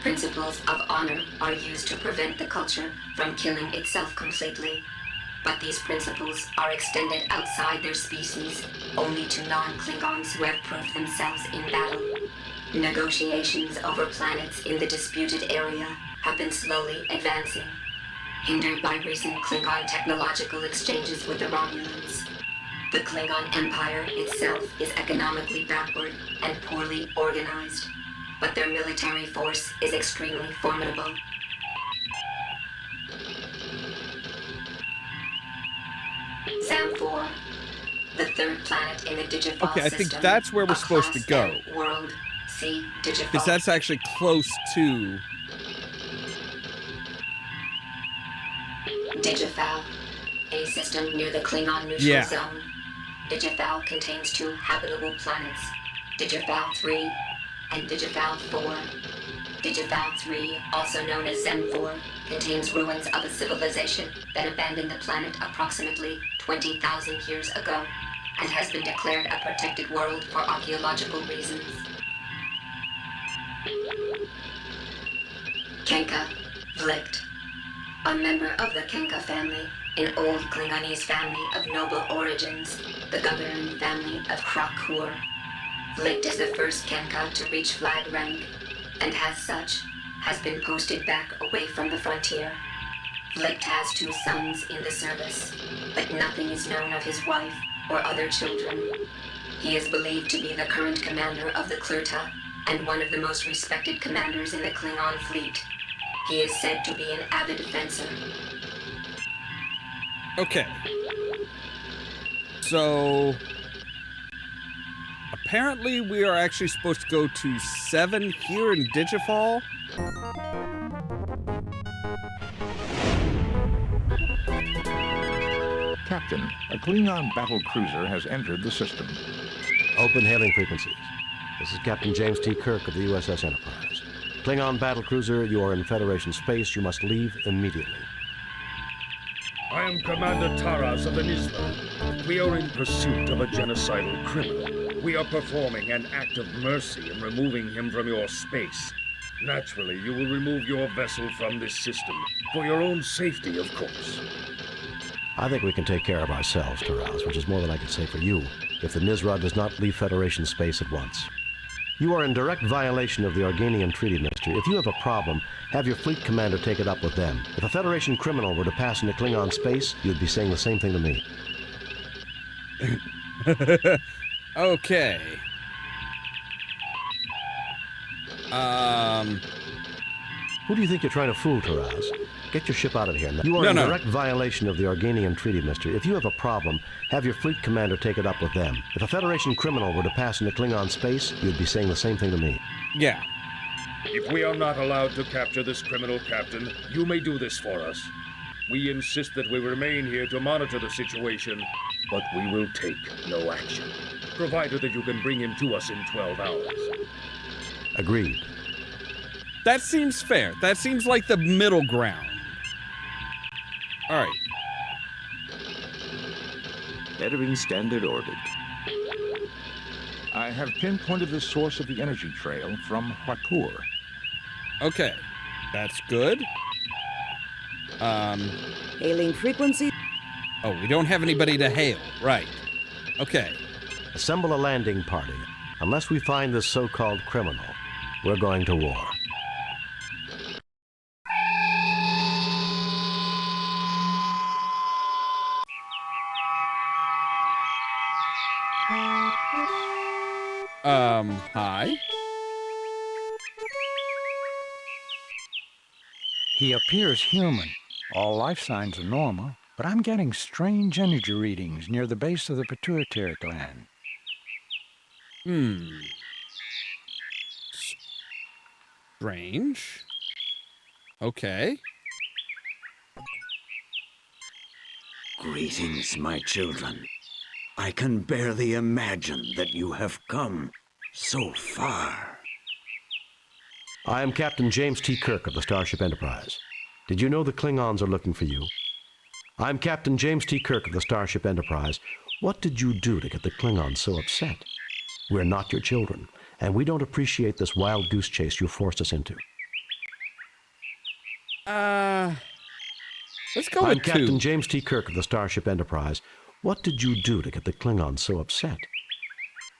Principles of honor are used to prevent the culture from killing itself completely. But these principles are extended outside their species only to non-Klingons who have proved themselves in battle. Negotiations over planets in the disputed area have been slowly advancing, hindered by recent Klingon technological exchanges with the Romulans. The Klingon Empire itself is economically backward and poorly organized, but their military force is extremely formidable. Zam-4, the 3rd planet in the Digifal Okay, I system. think that's where we're a supposed to Class go. M world. See Digifal. Because that's actually close to... Digifal, a system near the Klingon neutral zone. Digifal contains 2 habitable planets, Digifal 3 and Digifal 4. Digifal 3, also known as Zem-4, contains ruins of a civilization that abandoned the planet approximately 20,000 years ago and has been declared a protected world for archaeological reasons. Kenka Vlicht, a member of the Kenka family, an old Klingonese family of noble origins, the governing family of Krakur. Vlicht is the first Kenka to reach flag rank, and as such, has been posted back away from the frontier. Vlicht has 2 sons in the service, but nothing is known of his wife or other children. He is believed to be the current commander of the Klurta, and one of the most respected commanders in the Klingon fleet. He is said to be an avid fencer. Okay. So... apparently we are actually supposed to go to 7 here in Digifal. Captain, a Klingon battle cruiser has entered the system. Open hailing frequencies. This is Captain James T. Kirk of the USS Enterprise. Klingon battlecruiser, you are in Federation space. You must leave immediately. I am Commander Taras of the Nizla. We are in pursuit of a genocidal criminal. We are performing an act of mercy in removing him from your space. Naturally, you will remove your vessel from this system, for your own safety, of course. I think we can take care of ourselves, Taraz, which is more than I can say for you, if the Nizra does not leave Federation space at once. You are in direct violation of the Organian Treaty, Mister. If you have a problem, have your fleet commander take it up with them. If a Federation criminal were to pass into Klingon space, you'd be saying the same thing to me. Okay. Who do you think you're trying to fool, Taraz? Get your ship out of here. You are in direct violation of the Organian Treaty, mister. If you have a problem, have your fleet commander take it up with them. If a Federation criminal were to pass into Klingon space, you'd be saying the same thing to me. Yeah. If we are not allowed to capture this criminal, Captain, you may do this for us. We insist that we remain here to monitor the situation, but we will take no action, provided that you can bring him to us in 12 hours. Agreed. That seems fair. That seems like the middle ground. All right. Bettering standard ordered. I have pinpointed the source of the energy trail from Huakur. Okay. That's good. Hailing frequency. Oh, we don't have anybody to hail. Right. Okay. Assemble a landing party. Unless we find this so-called criminal, we're going to war. Hi? He appears human. All life signs are normal, but I'm getting strange energy readings near the base of the pituitary gland. Strange. Okay. Greetings, my children. I can barely imagine that you have come so far. I am Captain James T. Kirk of the Starship Enterprise. Did you know the Klingons are looking for you? I'm Captain James T. Kirk of the Starship Enterprise. What did you do to get the Klingons so upset? We're not your children, and we don't appreciate this wild goose chase you forced us into. Let's go with I'm Captain two. James T. Kirk of the Starship Enterprise. What did you do to get the Klingons so upset?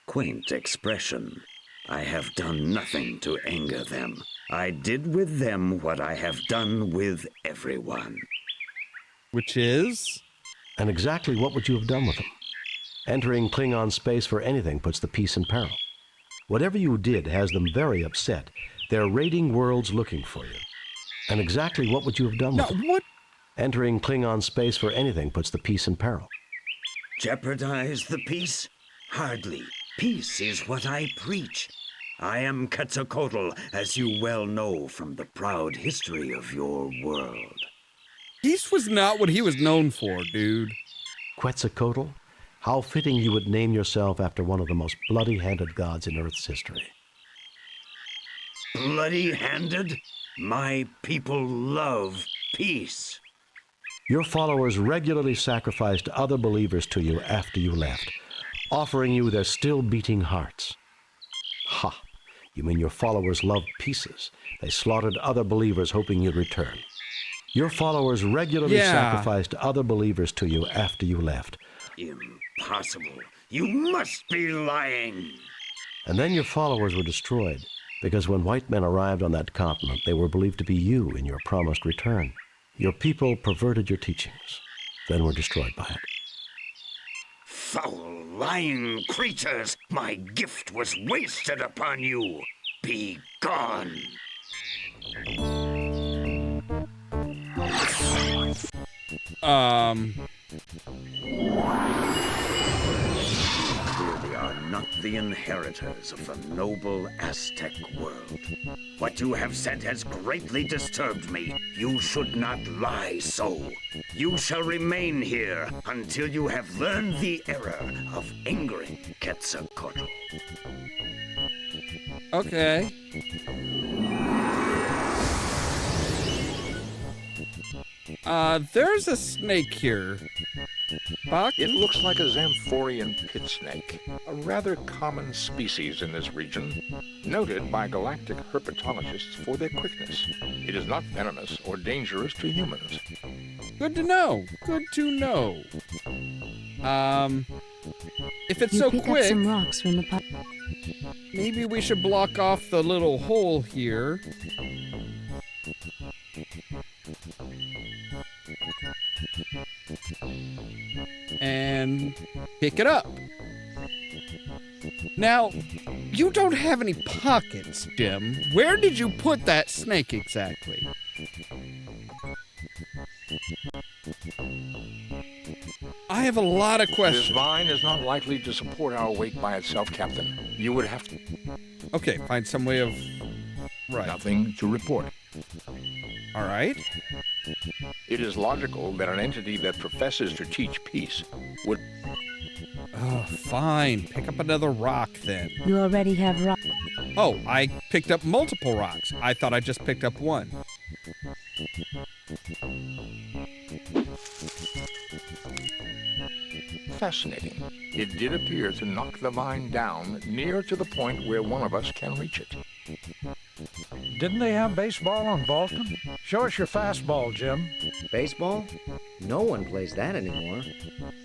Quaint expression. I have done nothing to anger them. I did with them what I have done with everyone. Which is? And exactly what would you have done with them? Entering Klingon space for anything puts the peace in peril. Whatever you did has them very upset. They're raiding worlds looking for you. And exactly what would you have done with them? What? Entering Klingon space for anything puts the peace in peril. Jeopardize the peace? Hardly. Peace is what I preach. I am Quetzalcoatl, as you well know from the proud history of your world. Peace was not what he was known for, dude. Quetzalcoatl? How fitting you would name yourself after one of the most bloody-handed gods in Earth's history. Bloody-handed? My people love peace. Your followers regularly sacrificed other believers to you after you left, offering you their still-beating hearts. Ha! You mean your followers loved pieces? They slaughtered other believers hoping you'd return. Your followers regularly sacrificed other believers to you after you left. Impossible. You must be lying. And then your followers were destroyed, because when white men arrived on that continent, they were believed to be you in your promised return. Your people perverted your teachings, then were destroyed by it. Foul, lying creatures! My gift was wasted upon you! Be gone! Clearly are not the inheritors of the noble Aztec world. What you have said has greatly disturbed me. You should not lie so. You shall remain here until you have learned the error of angering Quetzalcoatl. Okay. There's a snake here. Buck? It looks like a Zamphorian pit snake, a rather common species in this region, noted by galactic herpetologists for their quickness. It is not venomous or dangerous to humans. Good to know. Good to know. If it's so pick quick, up some rocks from the maybe we should block off the little hole here. And pick it up. Now, You don't have any pockets, Jim. Where did you put that snake exactly? I have a lot of questions. This vine is not likely to support our weight by itself, Captain. You would have to... Okay, find some way of... Right. Nothing to report. All right. It is logical that an entity that professes to teach peace would... Oh, fine. Pick up another rock, then. You already have rock. Oh, I picked up multiple rocks. I thought I just picked up one. Fascinating. It did appear to knock the vine down near to the point where one of us can reach it. Didn't they have baseball on Vulcan? Show us your fastball, Jim. Baseball? No one plays that anymore.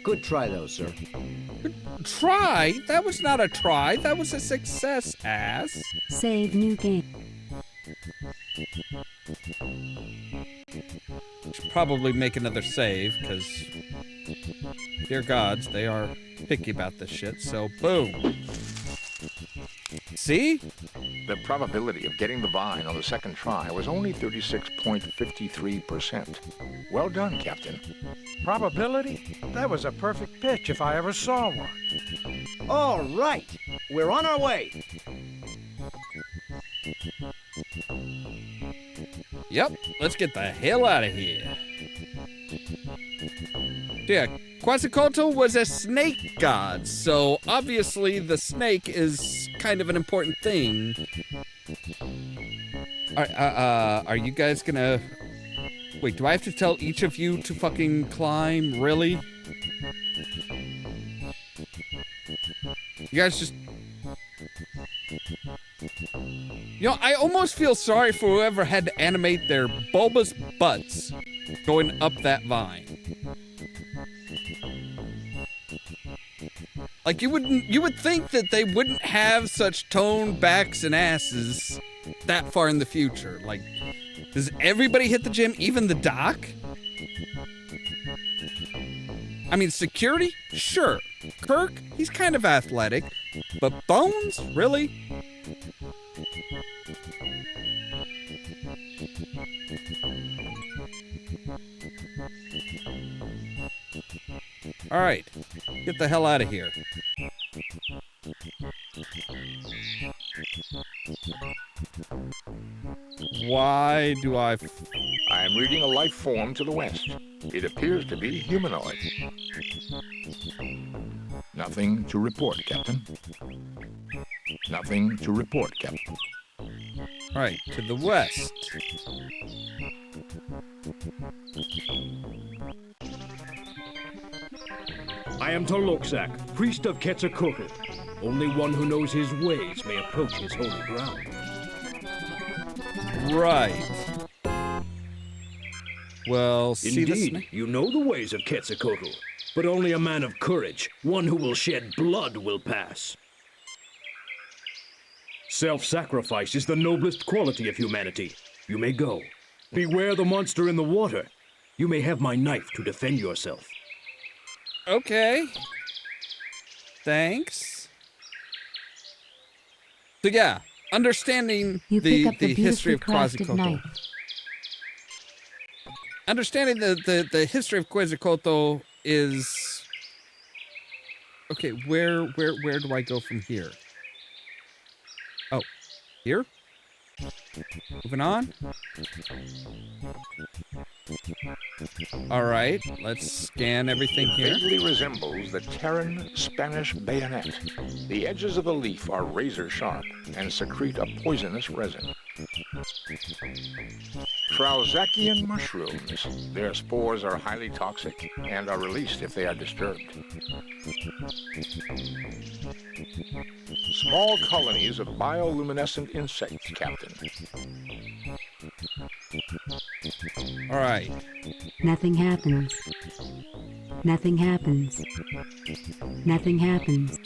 Good try, though, sir. Try? That was not a try. That was a success, ass. Save new game. Should probably make another save, because... Dear gods, they are picky about this shit, so boom. See? The probability of getting the vine on the second try was only 36.53%. Well done, Captain. Probability? That was a perfect pitch if I ever saw one. All right, we're on our way. Yep, let's get the hell out of here. Yeah, Quetzalcoatl was a snake god, so obviously the snake is kind of an important thing. Are you guys gonna... Wait, do I have to tell each of you to fucking climb? Really? You guys just... You know, I almost feel sorry for whoever had to animate their bulbous butts going up that vine. Like, you would think that they wouldn't have such toned backs and asses that far in the future. Like, does everybody hit the gym, even the doc? I mean, security? Sure. Kirk, he's kind of athletic. But Bones? Really? All right, get the hell out of here. Why do I am reading a life form to the west. It appears to be humanoid. Nothing to report, Captain. Nothing to report, Captain. All right, to the west. I am Tolokzak, priest of Quetzalcoatl. Only one who knows his ways may approach his holy ground. Right. Well, see Indeed, you know the ways of Quetzalcoatl, but only a man of courage, one who will shed blood, will pass. Self-sacrifice is the noblest quality of humanity. You may go. Beware the monster in the water. You may have my knife to defend yourself. Okay. Thanks. So yeah, understanding the history of Quetzalcoatl. Understanding the history of Quetzalcoatl is... Okay, where do I go from here? Oh, here? Moving on. All right, let's scan everything here. It vaguely resembles the Terran Spanish bayonet. The edges of the leaf are razor sharp and secrete a poisonous resin. Trauzakian mushrooms. Their spores are highly toxic and are released if they are disturbed. Small colonies of bioluminescent insects, Captain. All right. Nothing happens. Nothing happens. Nothing happens.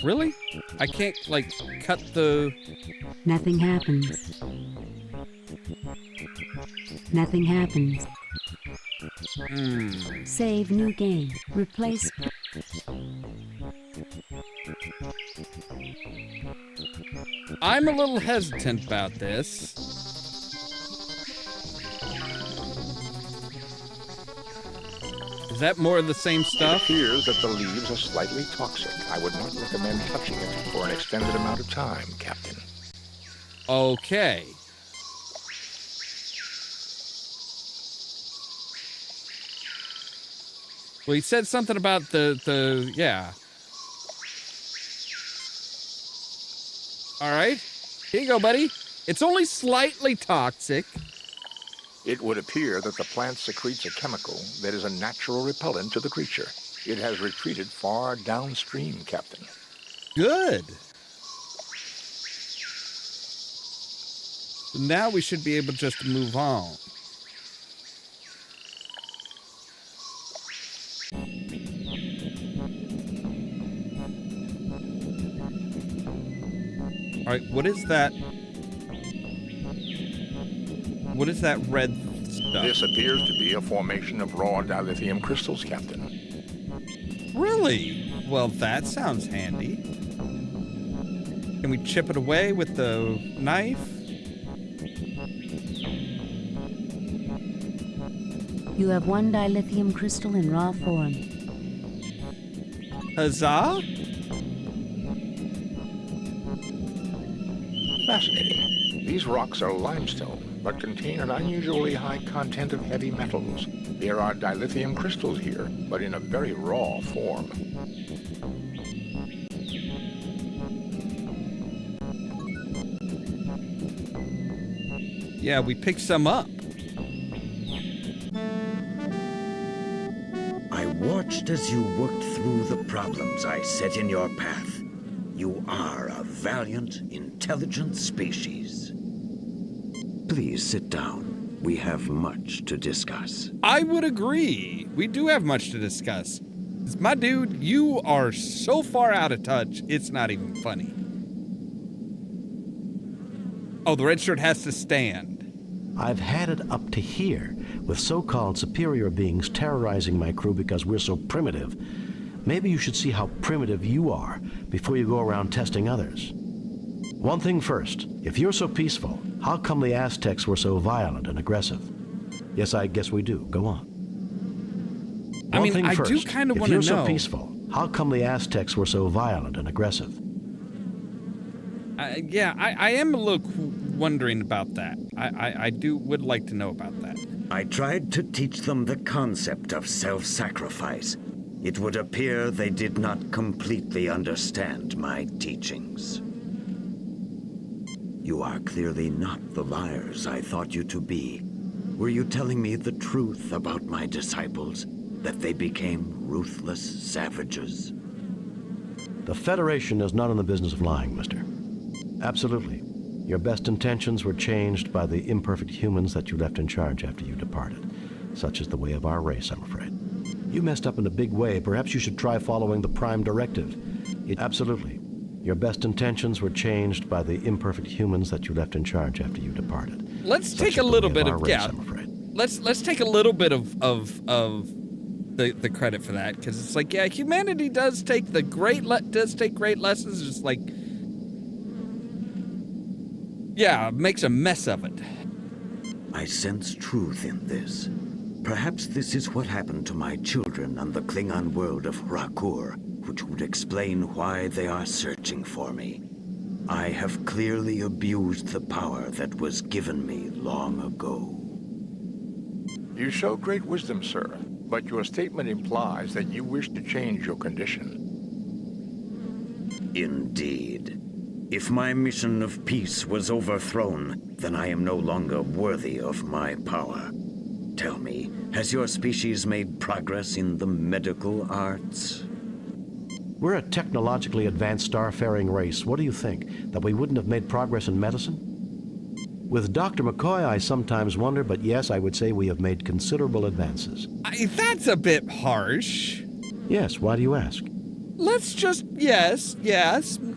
Really? I can't, like, cut the... Nothing happens. Nothing happens. Save new game. Replace. I'm a little hesitant about this. Is that more of the same It stuff? appears that the leaves are slightly toxic. I would not recommend touching it for an extended amount of time, Captain. Okay. Well, he said something about yeah. All right. Here you go, buddy. It's only slightly toxic. It would appear that the plant secretes a chemical that is a natural repellent to the creature. It has retreated far downstream, Captain. Good. Now we should be able just to move on. All right, what is that? What is that red stuff? This appears to be a formation of raw dilithium crystals, Captain. Really? Well, that sounds handy. Can we chip it away with the knife? You have 1 dilithium crystal in raw form. Huzzah? Fascinating. These rocks are limestone, but contain an unusually high content of heavy metals. There are dilithium crystals here, but in a very raw form. Yeah, we picked some up. I watched as you worked through the problems I set in your path. You are a valiant, intelligent species. Please sit down. We have much to discuss. I would agree. We do have much to discuss. My dude, you are so far out of touch, it's not even funny. Oh, the red shirt has to stand. I've had it up to here with so-called superior beings terrorizing my crew because we're so primitive. Maybe you should see how primitive you are before you go around testing others. One thing first, if you're so peaceful, how come the Aztecs were so violent and aggressive? Yes, I guess we do. Go on. I mean, One thing I first, do kind of want to know. If you're so peaceful, how come the Aztecs were so violent and aggressive? Yeah, I am a little wondering about that. I would like to know about that. I tried to teach them the concept of self-sacrifice. It would appear they did not completely understand my teachings. You are clearly not the liars I thought you to be. Were you telling me the truth about my disciples? That they became ruthless savages? The Federation is not in the business of lying, mister. Absolutely. Your best intentions were changed by the imperfect humans that you left in charge after you departed. Such is the way of our race, I'm afraid. You messed up in a big way. Perhaps you should try following the Prime Directive. Absolutely. Your best intentions were changed by the imperfect humans that you left in charge after you departed. Let's Such take is a the little way bit our of race, yeah. I'm afraid. Let's take a little bit of the credit for that, because it's like, yeah, humanity does take great lessons, just like, yeah, makes a mess of it. I sense truth in this. Perhaps this is what happened to my children on the Klingon world of Rakur, which would explain why they are searching for me. I have clearly abused the power that was given me long ago. You show great wisdom, sir, but your statement implies that you wish to change your condition. Indeed. If my mission of peace was overthrown, then I am no longer worthy of my power. Tell me, has your species made progress in the medical arts? We're a technologically advanced starfaring race. What do you think? That we wouldn't have made progress in medicine? With Dr. McCoy, I sometimes wonder, but yes, I would say we have made considerable advances. That's a bit harsh. Yes, why do you ask? Let's just, yes,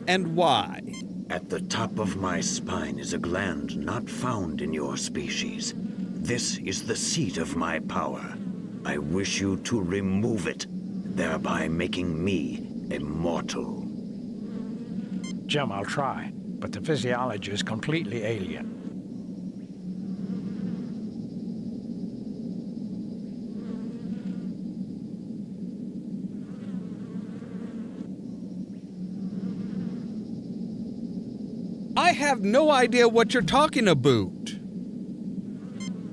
and why? At the top of my spine is a gland not found in your species. This is the seat of my power. I wish you to remove it, thereby making me immortal. Jim, I'll try, but the physiology is completely alien. I have no idea what you're talking about.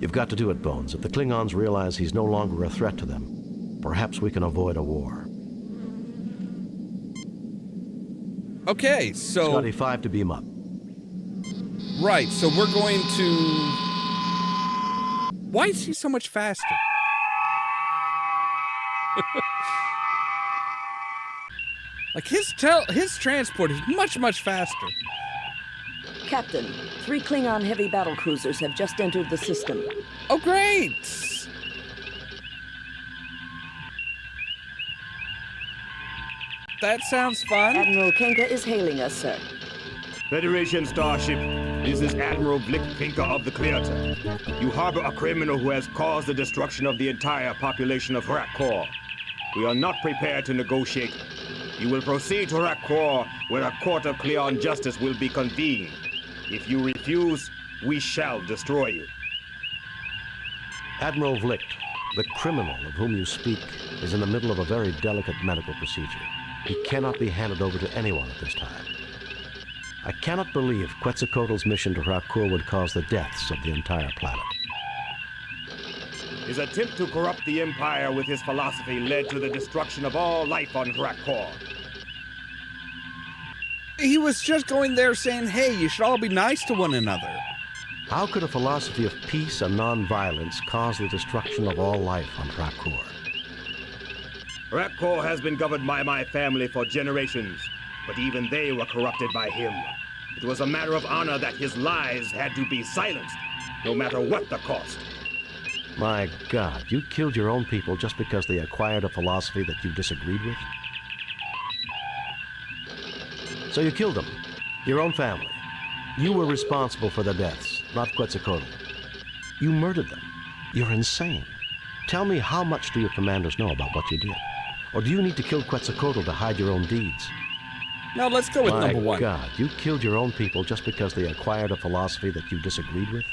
You've got to do it, Bones. If the Klingons realize he's no longer a threat to them, perhaps we can avoid a war. Okay, so... Scotty, 5 to beam up. Right, so we're going to... Why is he so much faster? Like, his transport is much, much faster. Captain, 3 Klingon heavy battle cruisers have just entered the system. Oh, great! That sounds fun. Admiral Kenka is hailing us, sir. Federation starship, this is Admiral Blick Pinker of the Clearter. You harbor a criminal who has caused the destruction of the entire population of Rakkor. We are not prepared to negotiate. You will proceed to Rakkor, where a court of Cleon justice will be convened. If you refuse, we shall destroy you. Admiral Vlicht, the criminal of whom you speak, is in the middle of a very delicate medical procedure. He cannot be handed over to anyone at this time. I cannot believe Quetzalcoatl's mission to Rakkor would cause the deaths of the entire planet. His attempt to corrupt the Empire with his philosophy led to the destruction of all life on Rakkor. He was just going there saying, hey, you should all be nice to one another. How could a philosophy of peace and non-violence cause the destruction of all life on Rakkor? Rakkor has been governed by my family for generations, but even they were corrupted by him. It was a matter of honor that his lies had to be silenced, no matter what the cost. My God, you killed your own people just because they acquired a philosophy that you disagreed with? So you killed them, your own family. You were responsible for their deaths, not Quetzalcoatl. You murdered them. You're insane. Tell me, how much do your commanders know about what you did? Or do you need to kill Quetzalcoatl to hide your own deeds? Now let's go with number 1. My God, you killed your own people just because they acquired a philosophy that you disagreed with?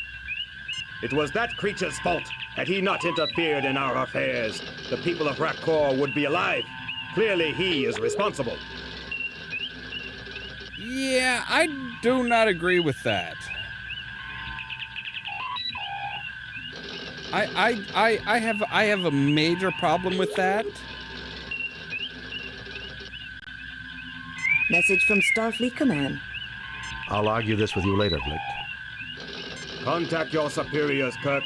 It was that creature's fault. Had he not interfered in our affairs, the people of Rakkor would be alive. Clearly, he is responsible. Yeah, I do not agree with that. I have a major problem with that. Message from Starfleet Command. I'll argue this with you later, Vlicht. Contact your superiors, Kirk.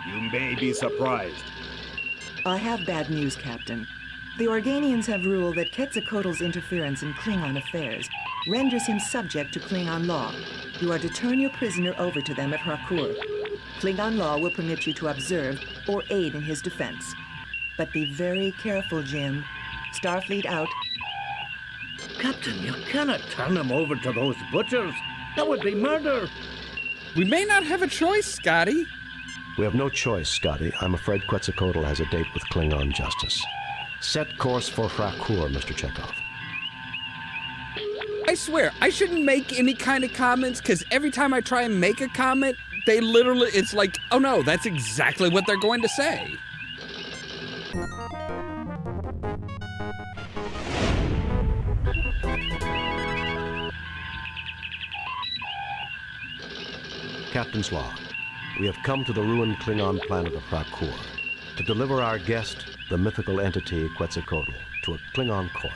You may be surprised. I have bad news, Captain. The Organians have ruled that Quetzalcoatl's interference in Klingon affairs renders him subject to Klingon law. You are to turn your prisoner over to them at Rakkor. Klingon law will permit you to observe or aid in his defense. But be very careful, Jim. Starfleet out. Captain, you cannot turn him over to those butchers. That would be murder. We may not have a choice, Scotty. We have no choice, Scotty. I'm afraid Quetzalcoatl has a date with Klingon justice. Set course for Rakkor, Mr. Chekhov. I swear, I shouldn't make any kind of comments, because every time I try and make a comment, they literally, it's like, oh no, that's exactly what they're going to say. Captain's log. We have come to the ruined Klingon planet of Rakkor to deliver our guest, the mythical entity Quetzalcoatl, to a Klingon court.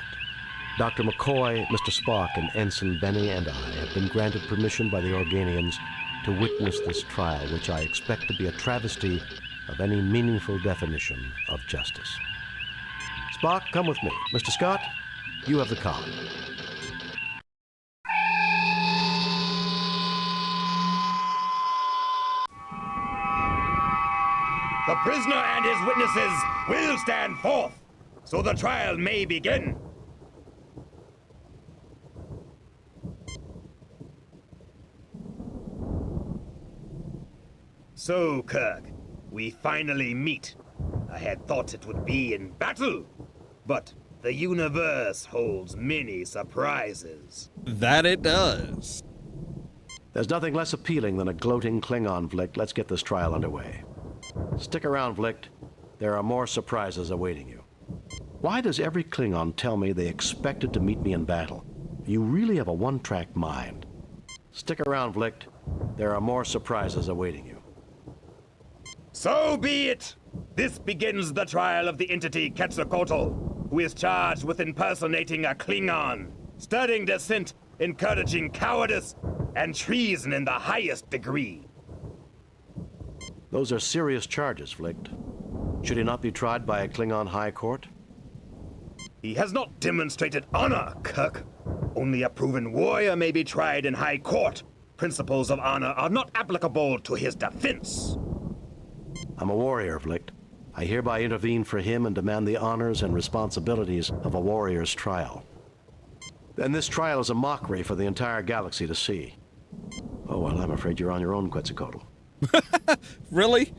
Dr. McCoy, Mr. Spock, and Ensign Benny and I have been granted permission by the Organians to witness this trial, which I expect to be a travesty of any meaningful definition of justice. Spock, come with me. Mr. Scott, you have the comm. The prisoner and his witnesses will stand forth, so the trial may begin. So, Kirk, we finally meet. I had thought it would be in battle, but the universe holds many surprises. That it does. There's nothing less appealing than a gloating Klingon, Vlicht. Let's get this trial underway. Stick around, Vlicht. There are more surprises awaiting you. Why does every Klingon tell me they expected to meet me in battle? You really have a one-track mind. Stick around, Vlicht. There are more surprises awaiting you. So be it! This begins the trial of the entity Quetzalcoatl, who is charged with impersonating a Klingon, stirring dissent, encouraging cowardice, and treason in the highest degree. Those are serious charges, Vlicht. Should he not be tried by a Klingon High Court? He has not demonstrated honor, Kirk. Only a proven warrior may be tried in High Court. Principles of honor are not applicable to his defense. I'm a warrior, Vlicht. I hereby intervene for him and demand the honors and responsibilities of a warrior's trial. Then this trial is a mockery for the entire galaxy to see. Oh, well, I'm afraid you're on your own, Quetzalcoatl. Really?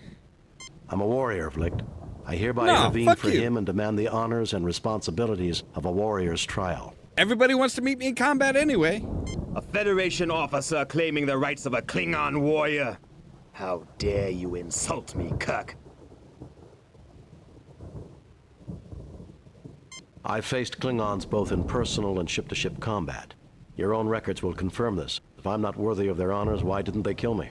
I'm a warrior, Vlicht. I hereby intervene for him and demand the honors and responsibilities of a warrior's trial. Everybody wants to meet me in combat anyway. A Federation officer claiming the rights of a Klingon warrior. How dare you insult me, Kirk? I've faced Klingons both in personal and ship-to-ship combat. Your own records will confirm this. If I'm not worthy of their honors, why didn't they kill me?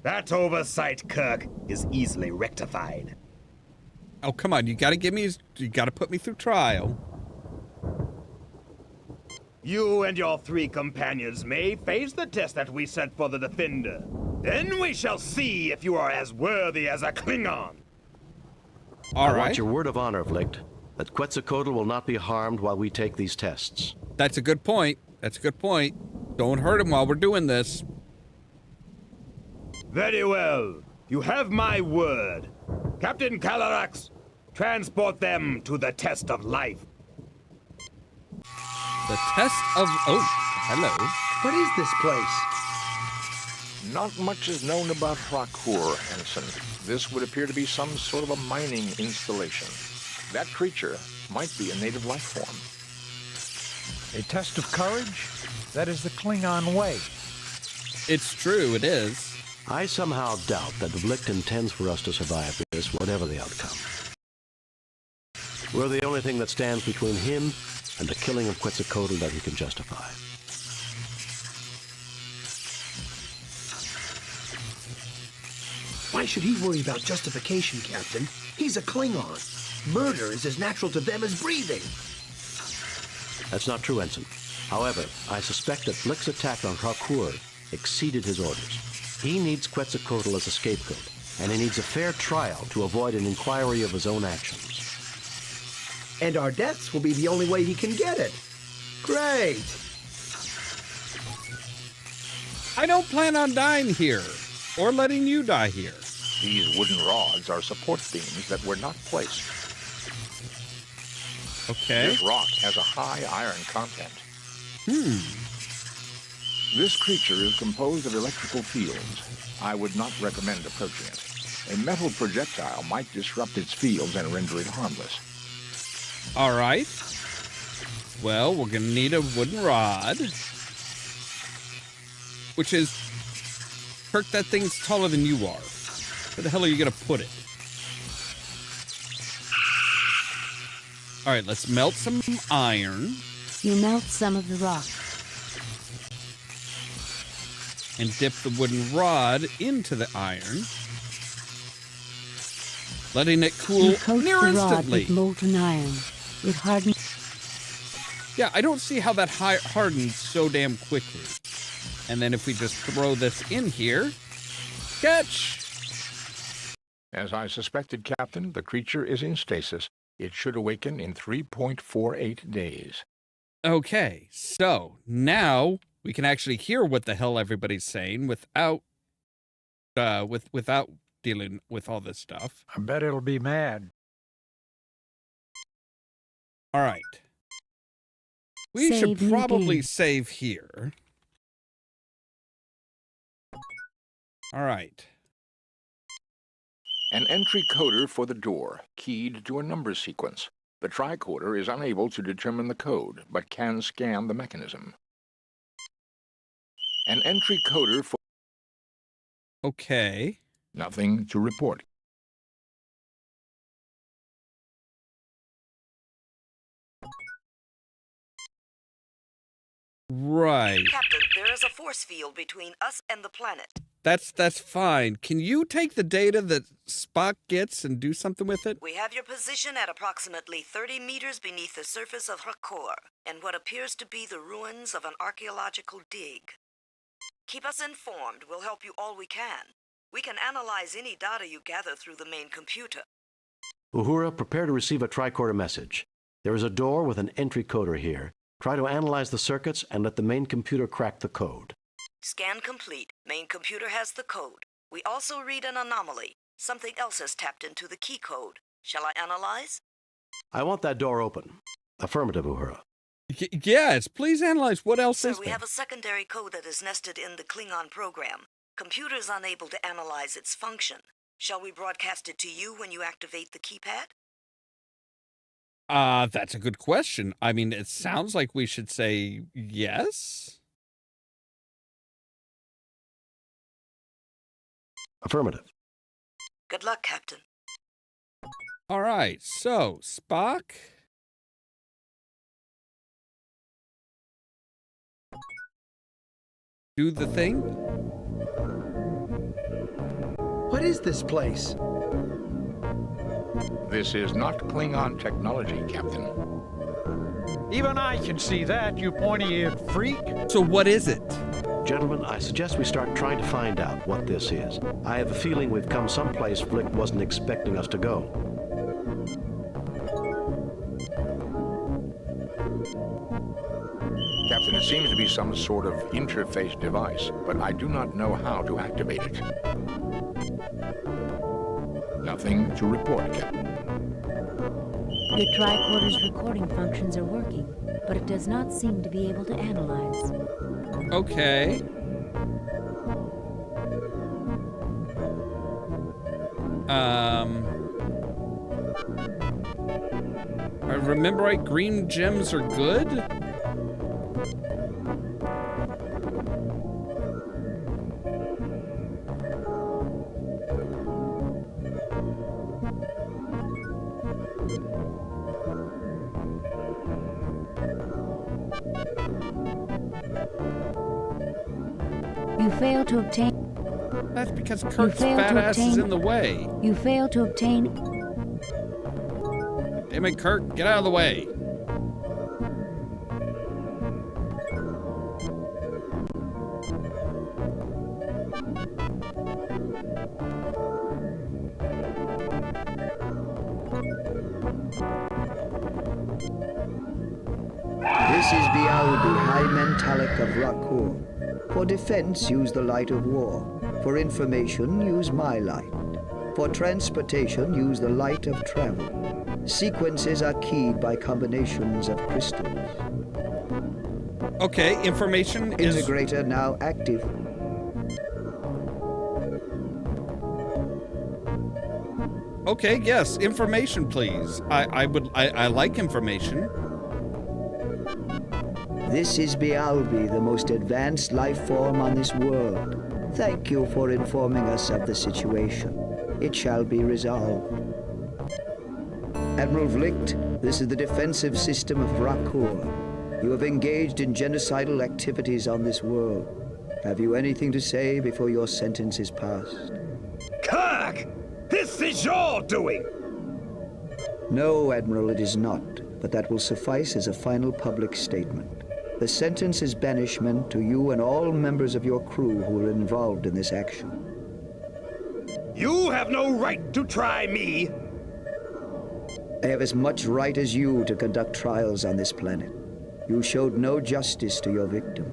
That oversight, Kirk, is easily rectified. Oh, come on. You gotta put me through trial. You and your 3 companions may face the test that we set for the Defender. Then we shall see if you are as worthy as a Klingon. I want your word of honor, Vlicht, that Quetzalcoatl will not be harmed while we take these tests. That's a good point. That's a good point. Don't hurt him while we're doing this. Very well. You have my word. Captain Calarax, transport them to the test of life. The test of... Oh, hello. What is this place? Not much is known about Rakur, Ensign. This would appear to be some sort of a mining installation. That creature might be a native life form. A test of courage? That is the Klingon way. It's true, it is. I somehow doubt that Vlicht intends for us to survive this, whatever the outcome. We're the only thing that stands between him and the killing of Quetzalcoatl that he can justify. Why should he worry about justification, Captain? He's a Klingon. Murder is as natural to them as breathing. That's not true, Ensign. However, I suspect that Vlicht's attack on Rakur exceeded his orders. He needs Quetzalcoatl as a scapegoat, and he needs a fair trial to avoid an inquiry of his own actions. And our deaths will be the only way he can get it. Great! I don't plan on dying here, or letting you die here. These wooden rods are support beams that were not placed. Okay. This rock has a high iron content. This creature is composed of electrical fields. I would not recommend approaching it. A metal projectile might disrupt its fields and render it harmless. All right. Well, we're going to need a wooden rod. Which is... Kirk, that thing's taller than you are. Where the hell are you going to put it? All right, let's melt some iron. You melt some of the rock. And dip the wooden rod into the iron. Letting it cool You coat near the rod instantly. with molten iron. It hardens. Yeah, I don't see how that hardens so damn quickly. And then if we just throw this in here, catch! As I suspected, Captain, the creature is in stasis. It should awaken in 3.48 days. Okay, so now we can actually hear what the hell everybody's saying without without dealing with all this stuff. I bet it'll be mad. All right. We Save should new probably game. save here. All right. An entry coder for the door, keyed to a number sequence. The tricorder is unable to determine the code, but can scan the mechanism. An entry coder for... Okay. Nothing to report. Right. Captain, there is a force field between us and the planet. That's fine. Can you take the data that Spock gets and do something with it? We have your position at approximately 30 meters beneath the surface of Rakor, and what appears to be the ruins of an archaeological dig. Keep us informed. We'll help you all we can. We can analyze any data you gather through the main computer. Uhura, prepare to receive a tricorder message. There is a door with an entry coder here. Try to analyze the circuits and let the main computer crack the code. Scan complete. Main computer has the code. We also read an anomaly. Something else has tapped into the key code. Shall I analyze? I want that door open. Affirmative, Uhura. Yes, please analyze. What else Sir, is we there? have a secondary code that is nested in the Klingon program. Computer is unable to analyze its function. Shall we broadcast it to you when you activate the keypad? That's a good question. I mean, it sounds like we should say yes. Affirmative. Good luck, Captain. All right, so Spock. Do the thing. What is this place? This is not Klingon technology, Captain. Even I can see that, you pointy-eared freak. So what is it? Gentlemen, I suggest we start trying to find out what this is. I have a feeling we've come someplace Flick wasn't expecting us to go. Captain, it seems to be some sort of interface device, but I do not know how to activate it. Nothing to report, Captain. Your tricorder's recording functions are working, but it does not seem to be able to analyze. Okay. I remember right, green gems are good? You fail to obtain... That's because Kirk's fat ass is in the way. You fail to obtain... Damn it, Kirk, get out of the way. This is Bialbi, High Mentalic of Rakor. For defense, use the light of war. For information, use my light. For transportation, use the light of travel. Sequences are keyed by combinations of crystals. Okay, information is... Integrator now active. Okay, yes, information, please. I like information. This is Bialbi, the most advanced life form on this world. Thank you for informing us of the situation. It shall be resolved. Admiral Vlicht, this is the defensive system of Rakor. You have engaged in genocidal activities on this world. Have you anything to say before your sentence is passed? Kirk! This is your doing! No, Admiral, it is not, but that will suffice as a final public statement. The sentence is banishment to you and all members of your crew who were involved in this action. You have no right to try me! I have as much right as you to conduct trials on this planet. You showed no justice to your victim.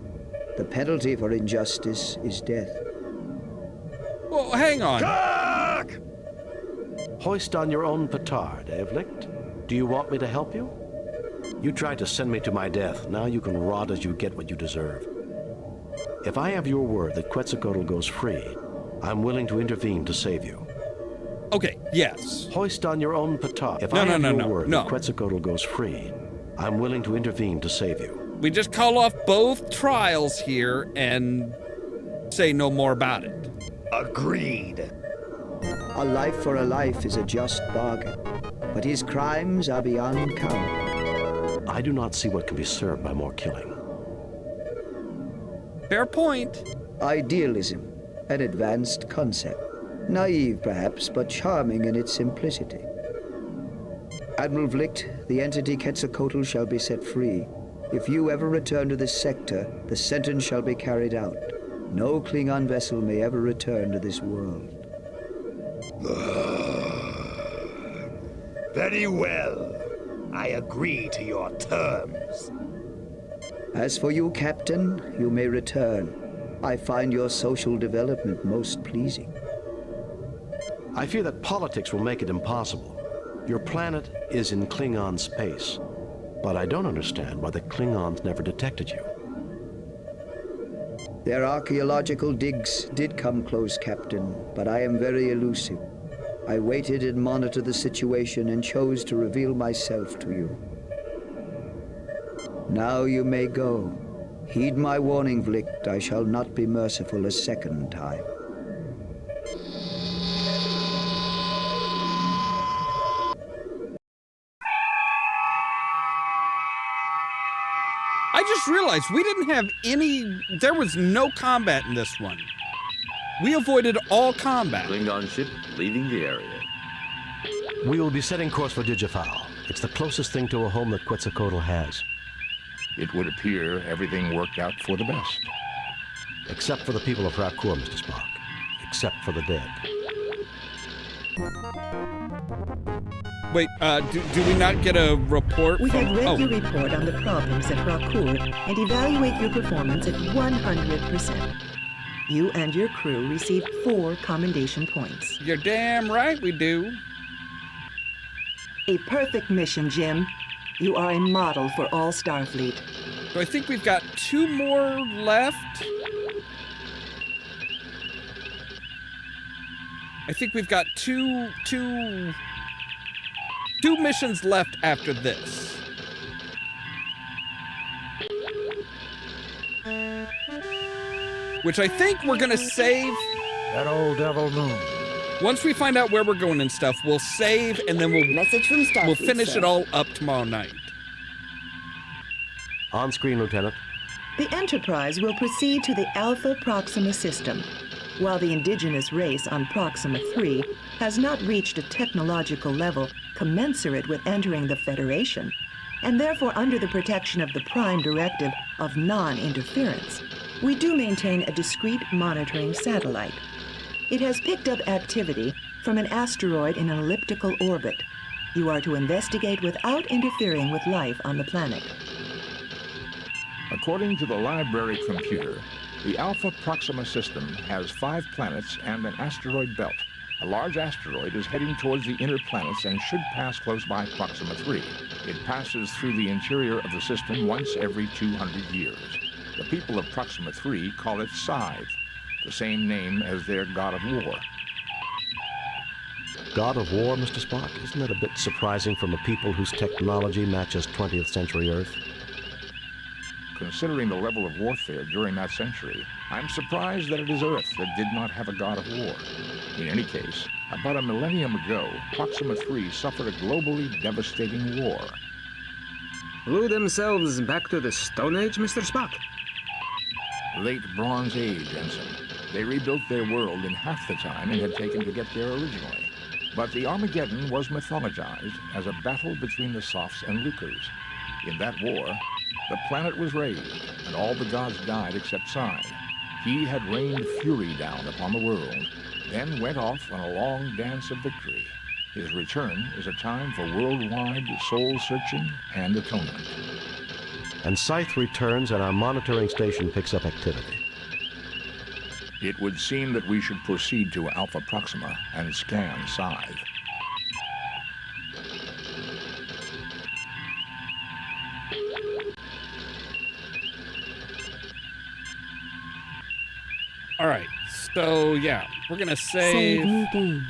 The penalty for injustice is death. Well, hang on. Kirk! Hoist on your own petard, eh, Vlicht? Do you want me to help you? You tried to send me to my death. Now you can rot as you get what you deserve. If I have your word that Quetzalcoatl goes free, I'm willing to intervene to save you. Okay, yes. Hoist on your own petard. If No, I no, have no, your no, word no. that Quetzalcoatl goes free, I'm willing to intervene to save you. We just call off both trials here and say no more about it. Agreed. A life for a life is a just bargain, but his crimes are beyond count. I do not see what can be served by more killing. Fair point. Idealism, an advanced concept. Naive, perhaps, but charming in its simplicity. Admiral Vlicht, the entity Quetzalcoatl shall be set free. If you ever return to this sector, the sentence shall be carried out. No Klingon vessel may ever return to this world. Very well. I agree to your terms. As for you, Captain, you may return. I find your social development most pleasing. I fear that politics will make it impossible. Your planet is in Klingon space, but I don't understand why the Klingons never detected you. Their archaeological digs did come close, Captain, but I am very elusive. I waited and monitored the situation and chose to reveal myself to you. Now you may go. Heed my warning, Vlicht. I shall not be merciful a second time. I just realized we didn't have there was no combat in this one. We avoided all combat. Klingon ship leaving the area. We will be setting course for Digifal. It's the closest thing to a home that Quetzalcoatl has. It would appear everything worked out for the best. Except for the people of Rakur, Mr. Spock. Except for the dead. Wait, do we not get a report? We from, have read your report on the problems at Rakur and evaluate your performance at 100%. You and your crew received 4 commendation points. You're damn right we do. A perfect mission, Jim. You are a model for all Starfleet. So I think we've got 2 more left. I think we've got two missions left after this. Which I think we're gonna save. That old devil moon. Once we find out where we're going and stuff, we'll save and then Message from Starfleet, we'll finish sir. it all up tomorrow night. On screen, Lieutenant. The Enterprise will proceed to the Alpha Proxima system. While the indigenous race on Proxima 3 has not reached a technological level commensurate with entering the Federation, and therefore under the protection of the Prime Directive of non-interference, we do maintain a discrete monitoring satellite. It has picked up activity from an asteroid in an elliptical orbit. You are to investigate without interfering with life on the planet. According to the library computer, the Alpha Proxima system has 5 planets and an asteroid belt. A large asteroid is heading towards the inner planets and should pass close by Proxima 3. It passes through the interior of the system once every 200 years. The people of Proxima 3 call it Scythe, the same name as their god of war. God of War, Mr. Spock? Isn't that a bit surprising from a people whose technology matches 20th century Earth? Considering the level of warfare during that century, I'm surprised that it is Earth that did not have a god of war. In any case, about a millennium ago, Proxima 3 suffered a globally devastating war. Blew themselves back to the Stone Age, Mr. Spock? Late Bronze Age, Ensign. They rebuilt their world in half the time it had taken to get there originally. But the Armageddon was mythologized as a battle between the Soths and Lucres. In that war, the planet was razed, and all the gods died except Scythe. He had rained fury down upon the world, then went off on a long dance of victory. His return is a time for worldwide soul-searching and atonement. And Scythe returns and our monitoring station picks up activity. It would seem that we should proceed to Alpha Proxima and scan Scythe. All right, So, yeah, we're going to Save save new game.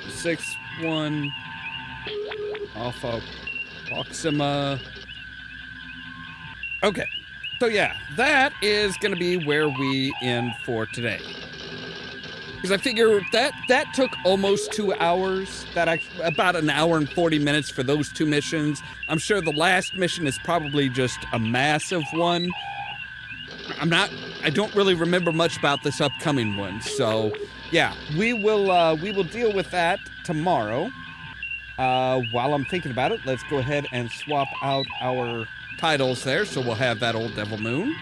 6-1 Alpha Proxima. Okay, so yeah, that is going to be where we end for today. Because I figure that took almost 2 hours. About an hour and 40 minutes for those two missions. I'm sure the last mission is probably just a massive one. I don't really remember much about this upcoming one. So yeah, we will deal with that tomorrow. While I'm thinking about it, let's go ahead and swap out our titles there. So we'll have that old Devil Moon.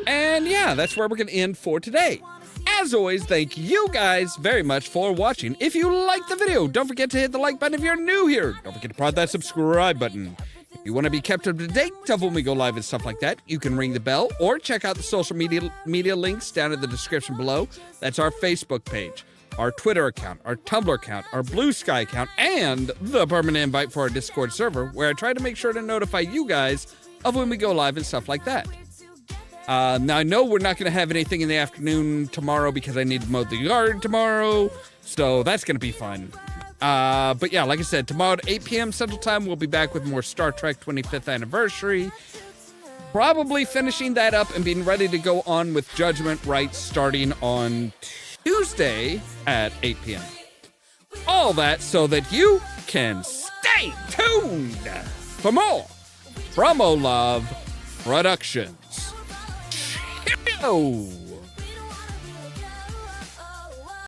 And yeah, that's where we're going to end for today. As always, thank you guys very much for watching. If you liked the video, don't forget to hit the like button if you're new here. Don't forget to prod that subscribe button. If you want to be kept up to date of when we go live and stuff like that, you can ring the bell or check out the social media links down in the description below. That's our Facebook page, our Twitter account, our Tumblr account, our Blue Sky account, and the permanent invite for our Discord server, where I try to make sure to notify you guys of when we go live and stuff like that. Now, I know we're not going to have anything in the afternoon tomorrow because I need to mow the yard tomorrow, so that's going to be fun. But yeah, like I said, tomorrow at 8 p.m. Central Time, we'll be back with more Star Trek 25th Anniversary. Probably finishing that up and being ready to go on with Judgment Right starting on Tuesday at 8 p.m. All that so that you can stay tuned for more from Ollamh Productions. Cheerio!